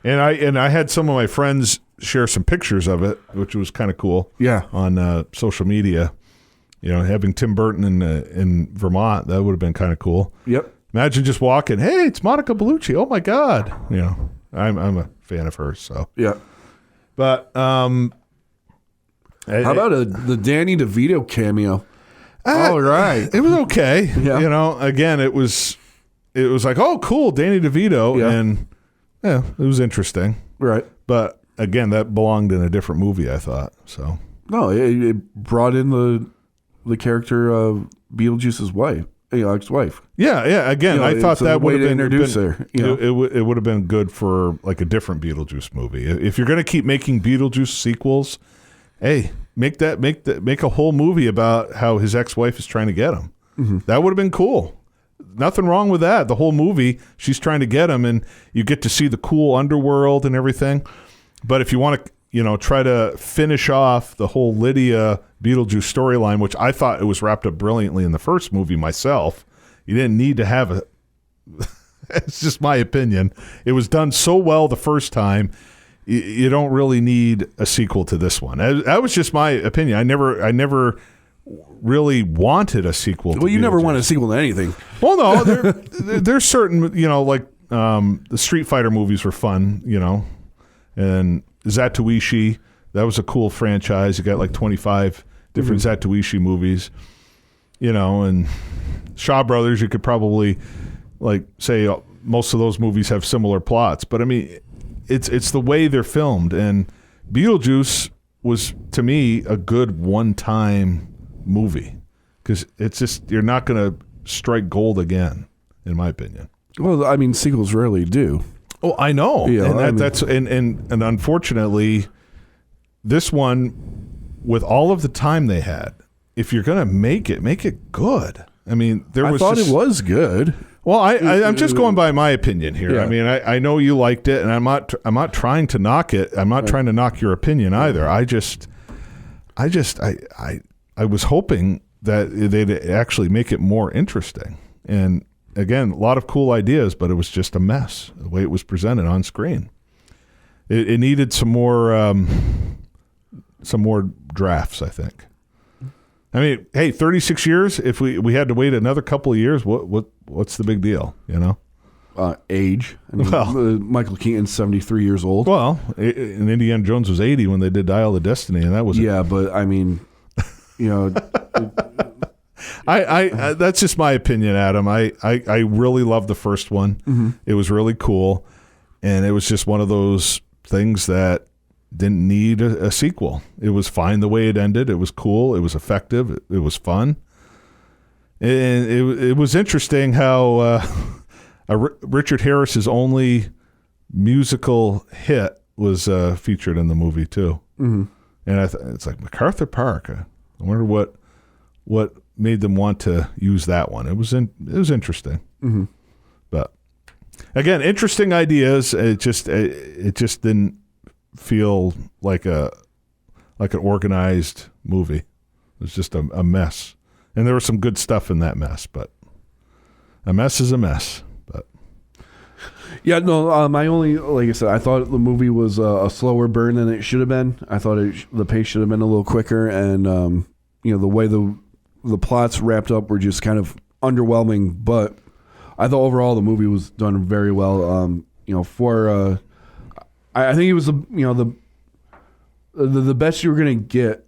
And I had some of my friends share some pictures of it, which was kind of cool. Yeah. On social media, having Tim Burton in Vermont, that would have been kind of cool. Yep. Imagine just walking, hey, it's Monica Bellucci. Oh my God. I'm a fan of hers. So yeah. But how about the Danny DeVito cameo? All right. It was okay. Yeah. Again, it was like, oh, cool, Danny DeVito, and it was interesting. Right. But again, that belonged in a different movie, I thought. So no, it brought in the character of Beetlejuice's wife, ex-wife. Yeah. Again, I thought that would have been introduced her. It would have been good for like a different Beetlejuice movie. If you're going to keep making Beetlejuice sequels, hey, make a whole movie about how his ex-wife is trying to get him. Mm-hmm. That would have been cool. Nothing wrong with that. The whole movie, she's trying to get him, and you get to see the cool underworld and everything. But if you want to, try to finish off the whole Lydia Beetlejuice storyline, which I thought it was wrapped up brilliantly in the first movie myself, you didn't need to have a. It's just my opinion. It was done so well the first time. You don't really need a sequel to this one. That was just my opinion. I never really wanted a sequel. Well, you never wanted a sequel to anything. Well, no, there's certain, like the Street Fighter movies were fun, and Zatoichi, that was a cool franchise. You got like 25 different Zatoichi movies, and Shaw Brothers, you could probably like say most of those movies have similar plots, but I mean, it's the way they're filmed, and Beetlejuice was, to me, a good one-time movie because it's just, you're not going to strike gold again, in my opinion. Well, I mean, sequels rarely do. Oh, I know. Yeah, and that's unfortunately, this one, with all of the time they had, if you're going to make it good. I mean, I thought it was good. Well, I'm just going by my opinion here. Yeah. I mean, I know you liked it, and I'm not trying to knock it. I'm not trying to knock your opinion either. I was hoping that they'd actually make it more interesting. And again, a lot of cool ideas, but it was just a mess the way it was presented on screen. It needed some more drafts, I think. I mean, hey, 36 years. If we had to wait another couple of years, what's the big deal? Age. I mean, Michael Keaton's 73 years old. Well, and Indiana Jones was 80 when they did Dial of Destiny, and that was but I mean, I that's just my opinion, Adam. I really loved the first one. Mm-hmm. It was really cool, and it was just one of those things that didn't need a sequel. It was fine the way it ended. It was cool. It was effective. It was fun. And it was interesting how Richard Harris's only musical hit was featured in the movie too. Mm-hmm. And it's like MacArthur Park. I wonder what made them want to use that one. It was interesting. Mm-hmm. But again, interesting ideas. It just didn't feel like an organized movie. It was just a mess. And there was some good stuff in that mess, but a mess is a mess. But Yeah, no, my only, like I said, I thought the movie was a slower burn than it should have been. I thought the pace should have been a little quicker, and the way the plots wrapped up were just kind of underwhelming. But I thought overall the movie was done very well. I think it was the best you were gonna get,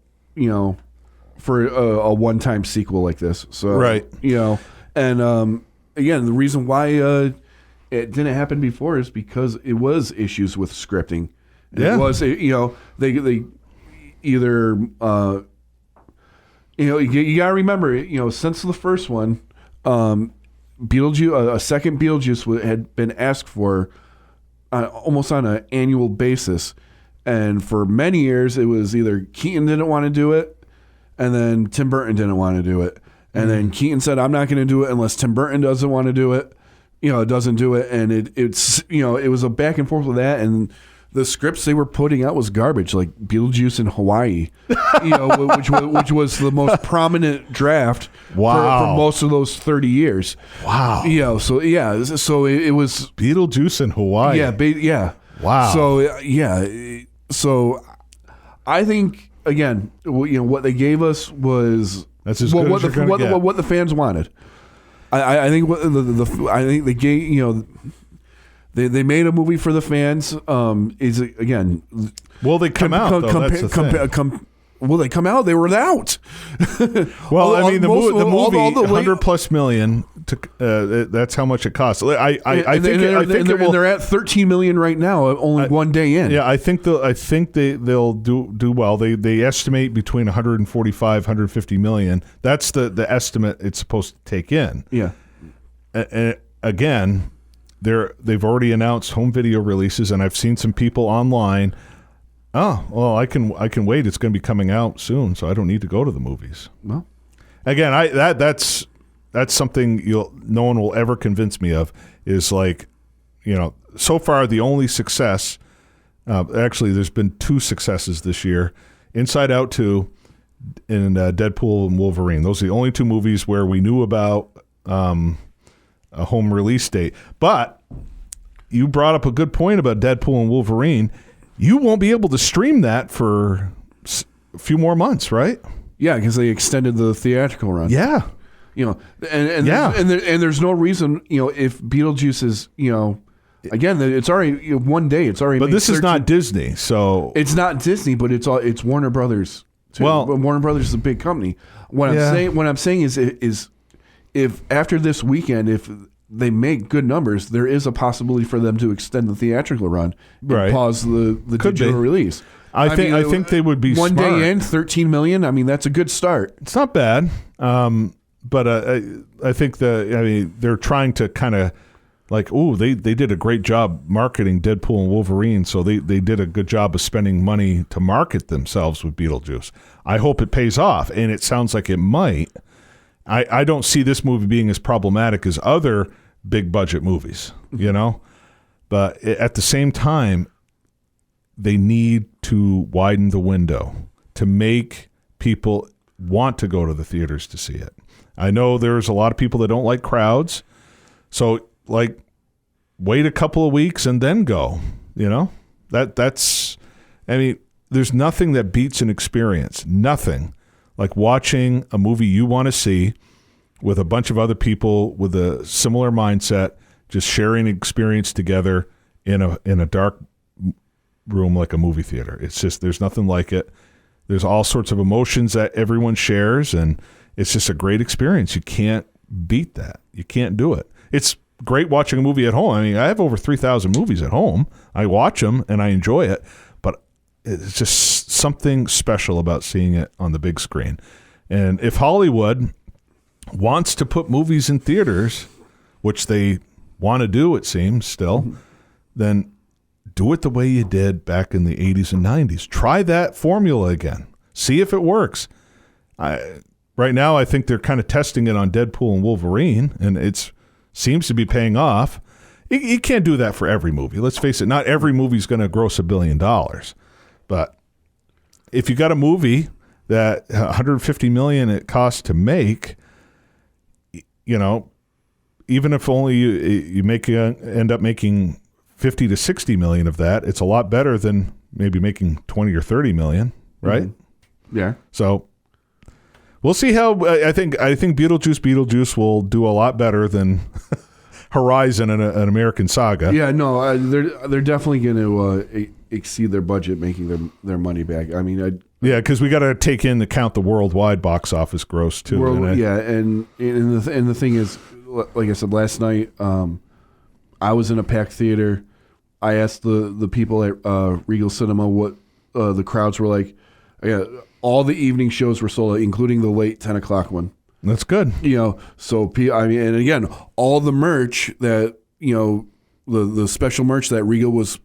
for a one-time sequel like this. So right, and again, the reason why it didn't happen before is because it was issues with scripting. And yeah. It was, they either, you got to remember, since the first one, Beetlejuice, a second Beetlejuice had been asked for almost on an annual basis. And for many years, it was either Keaton didn't want to do it, and then Tim Burton didn't want to do it. And then Keaton said, I'm not going to do it unless Tim Burton doesn't want to do it. Doesn't do it, and it was a back and forth with that, and the scripts they were putting out was garbage, like Beetlejuice in Hawaii, which was the most prominent draft for most of those 30 years. Wow. So it was Beetlejuice in Hawaii. Yeah. Wow. So I think again, what they gave us was that's as good as you're gonna get. What the fans wanted. I think I think they gave they made a movie for the fans. Is again. Will they come out? That's the thing. Will they come out? They were out. Well, I mean, the movie, $100+ million. That's how much it costs. I think they're at $13 million right now. Only one day in. Yeah, I think they'll do well. They estimate between 145, 150 million. That's the estimate it's supposed to take in. Yeah. And again, they've already announced home video releases, and I've seen some people online. Oh, well, I can wait. It's going to be coming out soon, so I don't need to go to the movies. Well, again, that's something no one will ever convince me of. Is like, so far the only success. Actually, there's been 2 successes this year: Inside Out 2 and Deadpool and Wolverine. Those are the only 2 movies where we knew about a home release date. But you brought up a good point about Deadpool and Wolverine. You won't be able to stream that for a few more months, right? Yeah, because they extended the theatrical run. Yeah, and there's no reason, if Beetlejuice is, again, it's already one day. It's already. But this is not Disney, so it's not Disney, but it's Warner Brothers. Too. Well, Warner Brothers is a big company. What I'm saying is if after this weekend, if they make good numbers, there is a possibility for them to extend the theatrical run and pause the digital release. I think they would be one smart. Day in, 13 million. I mean, that's a good start. It's not bad, but I think they're trying to kind of like, they did a great job marketing Deadpool and Wolverine, so they did a good job of spending money to market themselves with Beetlejuice. I hope it pays off, and it sounds like it might. I don't see this movie being as problematic as other big budget movies, but at the same time, they need to widen the window to make people want to go to the theaters to see it. I know there's a lot of people that don't like crowds, so wait a couple of weeks and then go. That's. I mean, there's nothing that beats an experience. Nothing like watching a movie you want to see with a bunch of other people with a similar mindset, just sharing an experience together in a dark room like a movie theater. It's just, there's nothing like it. There's all sorts of emotions that everyone shares, and it's just a great experience. You can't beat that. You can't do it. It's great watching a movie at home. I mean, I have over 3,000 movies at home. I watch them and I enjoy it, but it's just something special about seeing it on the big screen. And if Hollywood wants to put movies in theaters, which they want to do, it seems still, then do it the way you did back in the 80s and 90s. Try that formula again. See if it works. Right now, I think they're kind of testing it on Deadpool and Wolverine, and it seems to be paying off. You can't do that for every movie. Let's face it, not every movie is going to gross $1 billion. But if you got a movie that $150 million it costs to make, even if only you end up making 50 to 60 million of that. It's a lot better than maybe making 20 or 30 million, right? Mm-hmm. Yeah. So we'll see how. I think Beetlejuice will do a lot better than Horizon and an American Saga. Yeah, no, they're definitely going to exceed their budget, making their money back. I mean, yeah, because we got to take into account the worldwide box office gross too. And the thing is, like I said last night, I was in a packed theater. I asked the people at Regal Cinema what the crowds were like. Yeah, all the evening shows were sold out, including the late 10 o'clock one. That's good. So I mean, and again, all the merch that the special merch that Regal was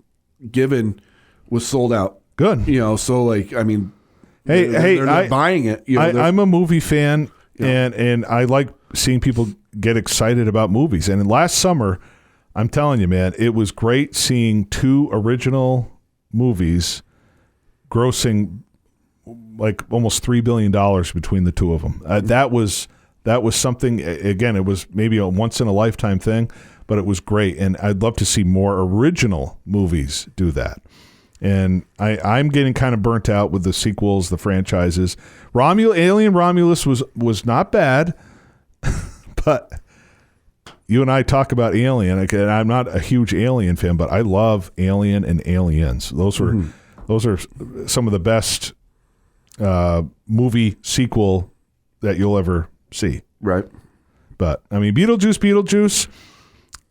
given was sold out. Good. So like, I mean, they're not buying it. I'm a movie fan, and I like seeing people get excited about movies. And last summer, I'm telling you, man, it was great seeing 2 original movies grossing like almost $3 billion between the 2 of them. That was something. Again, it was maybe a once in a lifetime thing, but it was great. And I'd love to see more original movies do that. And I'm getting kind of burnt out with the sequels, the franchises. Alien Romulus was not bad, but you and I talk about Alien. And I'm not a huge Alien fan, but I love Alien and Aliens. Those are some of the best movie sequel that you'll ever see. Right. But I mean, Beetlejuice,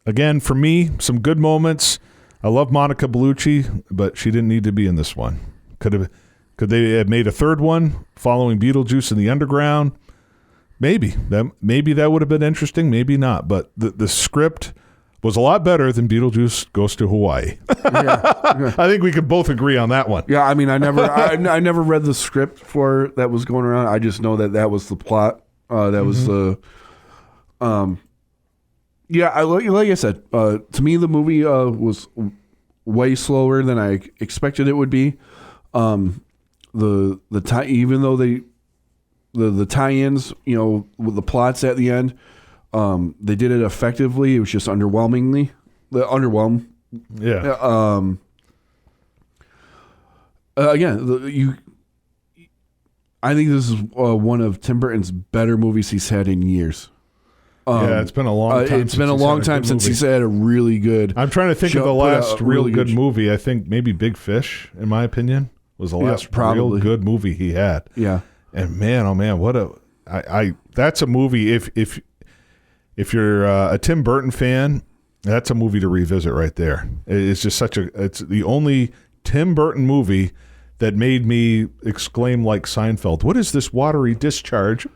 again, for me, some good moments. I love Monica Bellucci, but she didn't need to be in this one. Could they have made a third one following Beetlejuice in the Underground? Maybe that would have been interesting. Maybe not. But the script was a lot better than Beetlejuice Goes to Hawaii. Yeah. I think we could both agree on that one. Yeah, I mean, I never read the script for that was going around. I just know that was the plot. That was the. Yeah, like I said, to me the movie was way slower than I expected it would be. Even though the tie-ins, with the plots at the end, they did it effectively. It was just underwhelming. Yeah. Again, I think this is one of Tim Burton's better movies he's had in years. It's been a long time. It's been a long time since he's had a really good. I'm trying to think of the last real good movie. I think maybe Big Fish, in my opinion, was the last real good movie he had. Yeah. And man, oh man, that's a movie. If you're a Tim Burton fan, that's a movie to revisit right there. It's just it's the only Tim Burton movie that made me exclaim like Seinfeld, "What is this watery discharge?"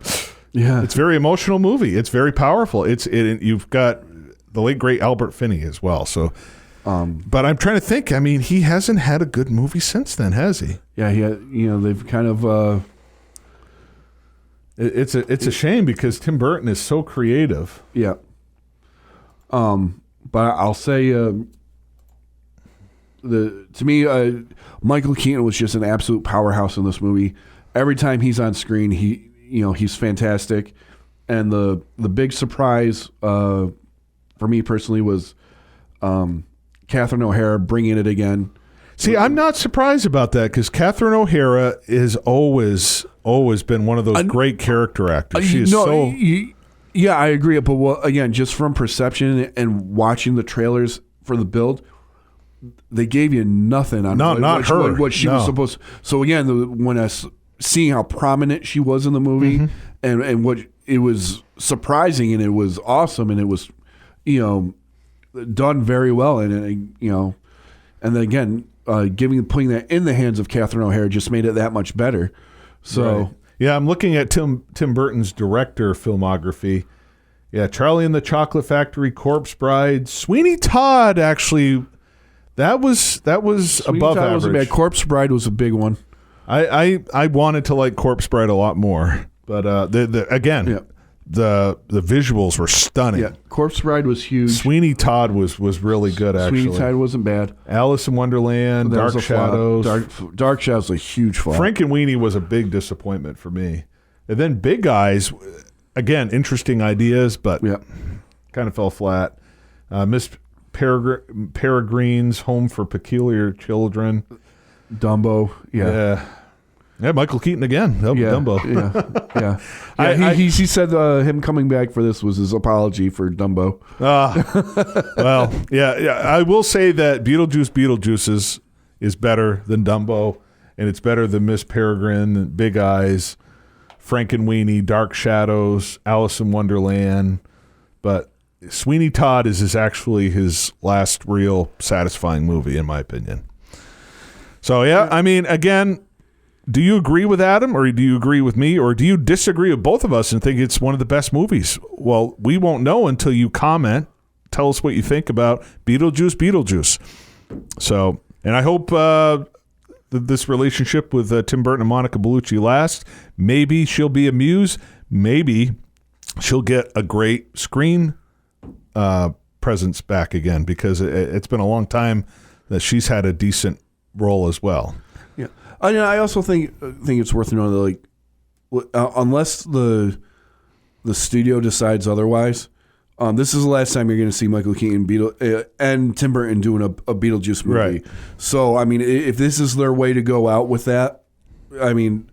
Yeah, it's a very emotional movie. It's very powerful. You've got the late great Albert Finney as well. So, but I'm trying to think. I mean, he hasn't had a good movie since then, has he? Yeah, they've kind of. It's a shame because Tim Burton is so creative. Yeah. But I'll say, to me, Michael Keaton was just an absolute powerhouse in this movie. Every time he's on screen, he's fantastic. And the big surprise for me personally was Catherine O'Hara bringing it again. See, I'm not surprised about that because Catherine O'Hara is always been one of those great character actors. She is yeah, I agree. But again, just from perception and watching the trailers for the build, they gave you nothing on what she was supposed to. So again, when I seeing how prominent she was in the movie and what it was surprising and it was awesome and it was, done very well. And then again, putting that in the hands of Catherine O'Hara just made it that much better. So right. Yeah, I'm looking at Tim Burton's director filmography. Yeah, Charlie and the Chocolate Factory, Corpse Bride, Sweeney Todd. Actually, that was Sweeney above Todd average. Wasn't bad. Corpse Bride was a big one. I wanted to like Corpse Bride a lot more, but the visuals were stunning. Yeah, Corpse Bride was huge. Sweeney Todd was really good, actually. Sweeney Todd wasn't bad. Alice in Wonderland, Dark Shadows. Dark Shadows was a huge flop. Frankenweenie was a big disappointment for me. And then Big Eyes, again, interesting ideas, but kind of fell flat. Miss Peregrine's Home for Peculiar Children. Dumbo. Yeah. Yeah, Michael Keaton again. Dumbo. Yeah. He said him coming back for this was his apology for Dumbo. Well, yeah. I will say that Beetlejuice is better than Dumbo, and it's better than Miss Peregrine, Big Eyes, Frankenweenie, Dark Shadows, Alice in Wonderland. But Sweeney Todd is actually his last real satisfying movie, in my opinion. So, yeah, I mean, again, do you agree with Adam, or do you agree with me, or do you disagree with both of us and think it's one of the best movies? Well, we won't know until you comment. Tell us what you think about Beetlejuice. So, and I hope this relationship with Tim Burton and Monica Bellucci lasts. Maybe she'll be amused. Maybe she'll get a great screen presence back again, because it's been a long time that she's had a decent role as well. Yeah, I also think it's worth noting that, like, unless the studio decides otherwise, this is the last time you're going to see Michael Keaton and Tim Burton doing a Beetlejuice movie. Right. So, I mean, if this is their way to go out with that, I mean,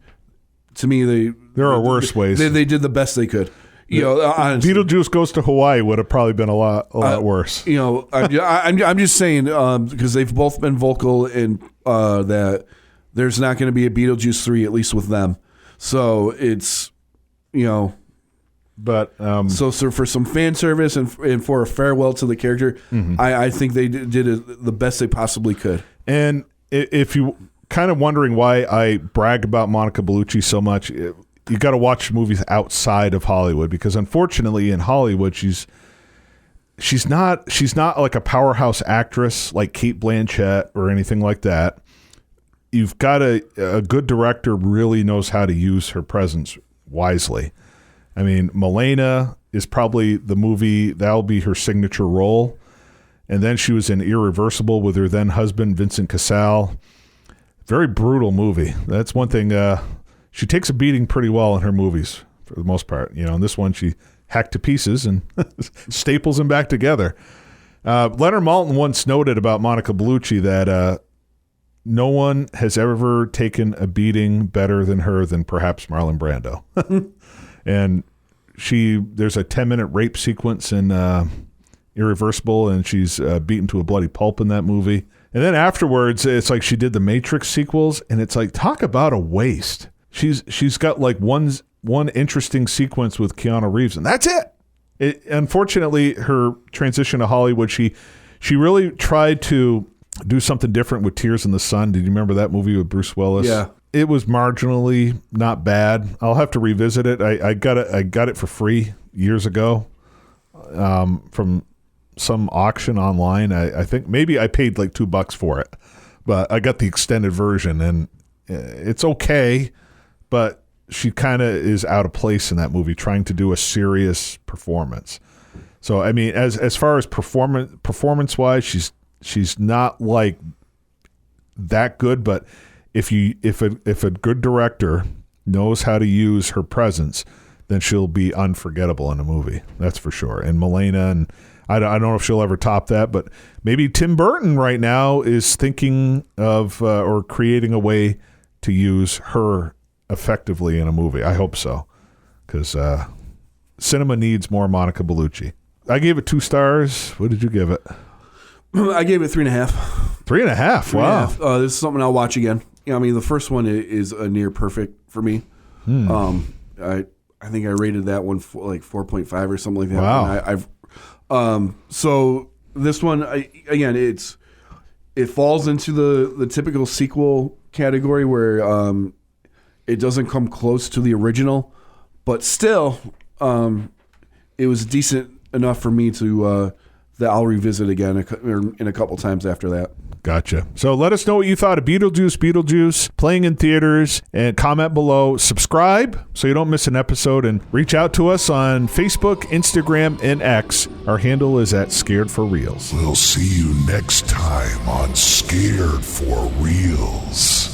to me, there are worse ways. They did the best they could. You know, honestly, Beetlejuice Goes to Hawaii would have probably been a lot worse. You know, I'm just saying, because they've both been vocal in that there's not going to be a Beetlejuice 3, at least with them. So it's, you know, but so for some fan service and for a farewell to the character, I think they did the best they possibly could. And if you kind of wondering why I brag about Monica Bellucci so much, you got to watch movies outside of Hollywood, because unfortunately in Hollywood she's not like a powerhouse actress like Cate Blanchett or anything like that. You've got a good director really knows how to use her presence wisely. I mean, Milena is probably the movie that'll be her signature role, and then she was in Irreversible with her then husband Vincent Cassel. Very brutal movie. That's one thing. She takes a beating pretty well in her movies for the most part. You know, in this one, she hacked to pieces and staples them back together. Leonard Maltin once noted about Monica Bellucci that no one has ever taken a beating better than her than perhaps Marlon Brando. And there's a 10-minute rape sequence in Irreversible, and she's beaten to a bloody pulp in that movie. And then afterwards, it's like she did the Matrix sequels, and it's like, talk about a waste. She's got like one interesting sequence with Keanu Reeves, and that's it. Unfortunately, her transition to Hollywood, she really tried to do something different with Tears in the Sun. Did you remember that movie with Bruce Willis? Yeah. It was marginally not bad. I'll have to revisit it. I got it for free years ago from some auction online. I think maybe I paid like $2 for it, but I got the extended version, and it's okay. But she kind of is out of place in that movie, trying to do a serious performance. So I mean, as far as performance wise, she's not like that good. But if a good director knows how to use her presence, then she'll be unforgettable in a movie. That's for sure. And Milena, and I don't know if she'll ever top that, but maybe Tim Burton right now is thinking of or creating a way to use her effectively in a movie. I hope so, because cinema needs more Monica Bellucci. I gave it 2 stars. What did you give it? I gave it 3.5. 3.5. Wow. This is something I'll watch again. I mean, the first one is a near perfect for me. I think I rated that one for like 4.5 or something like that. Wow. So this one, again, it falls into the typical sequel category where it doesn't come close to the original, but still, it was decent enough for me to that I'll revisit again in a couple times after that. Gotcha. So let us know what you thought of Beetlejuice playing in theaters, and comment below. Subscribe so you don't miss an episode, and reach out to us on Facebook, Instagram, and X. Our handle is at Scared for Reels. We'll see you next time on Scared for Reels.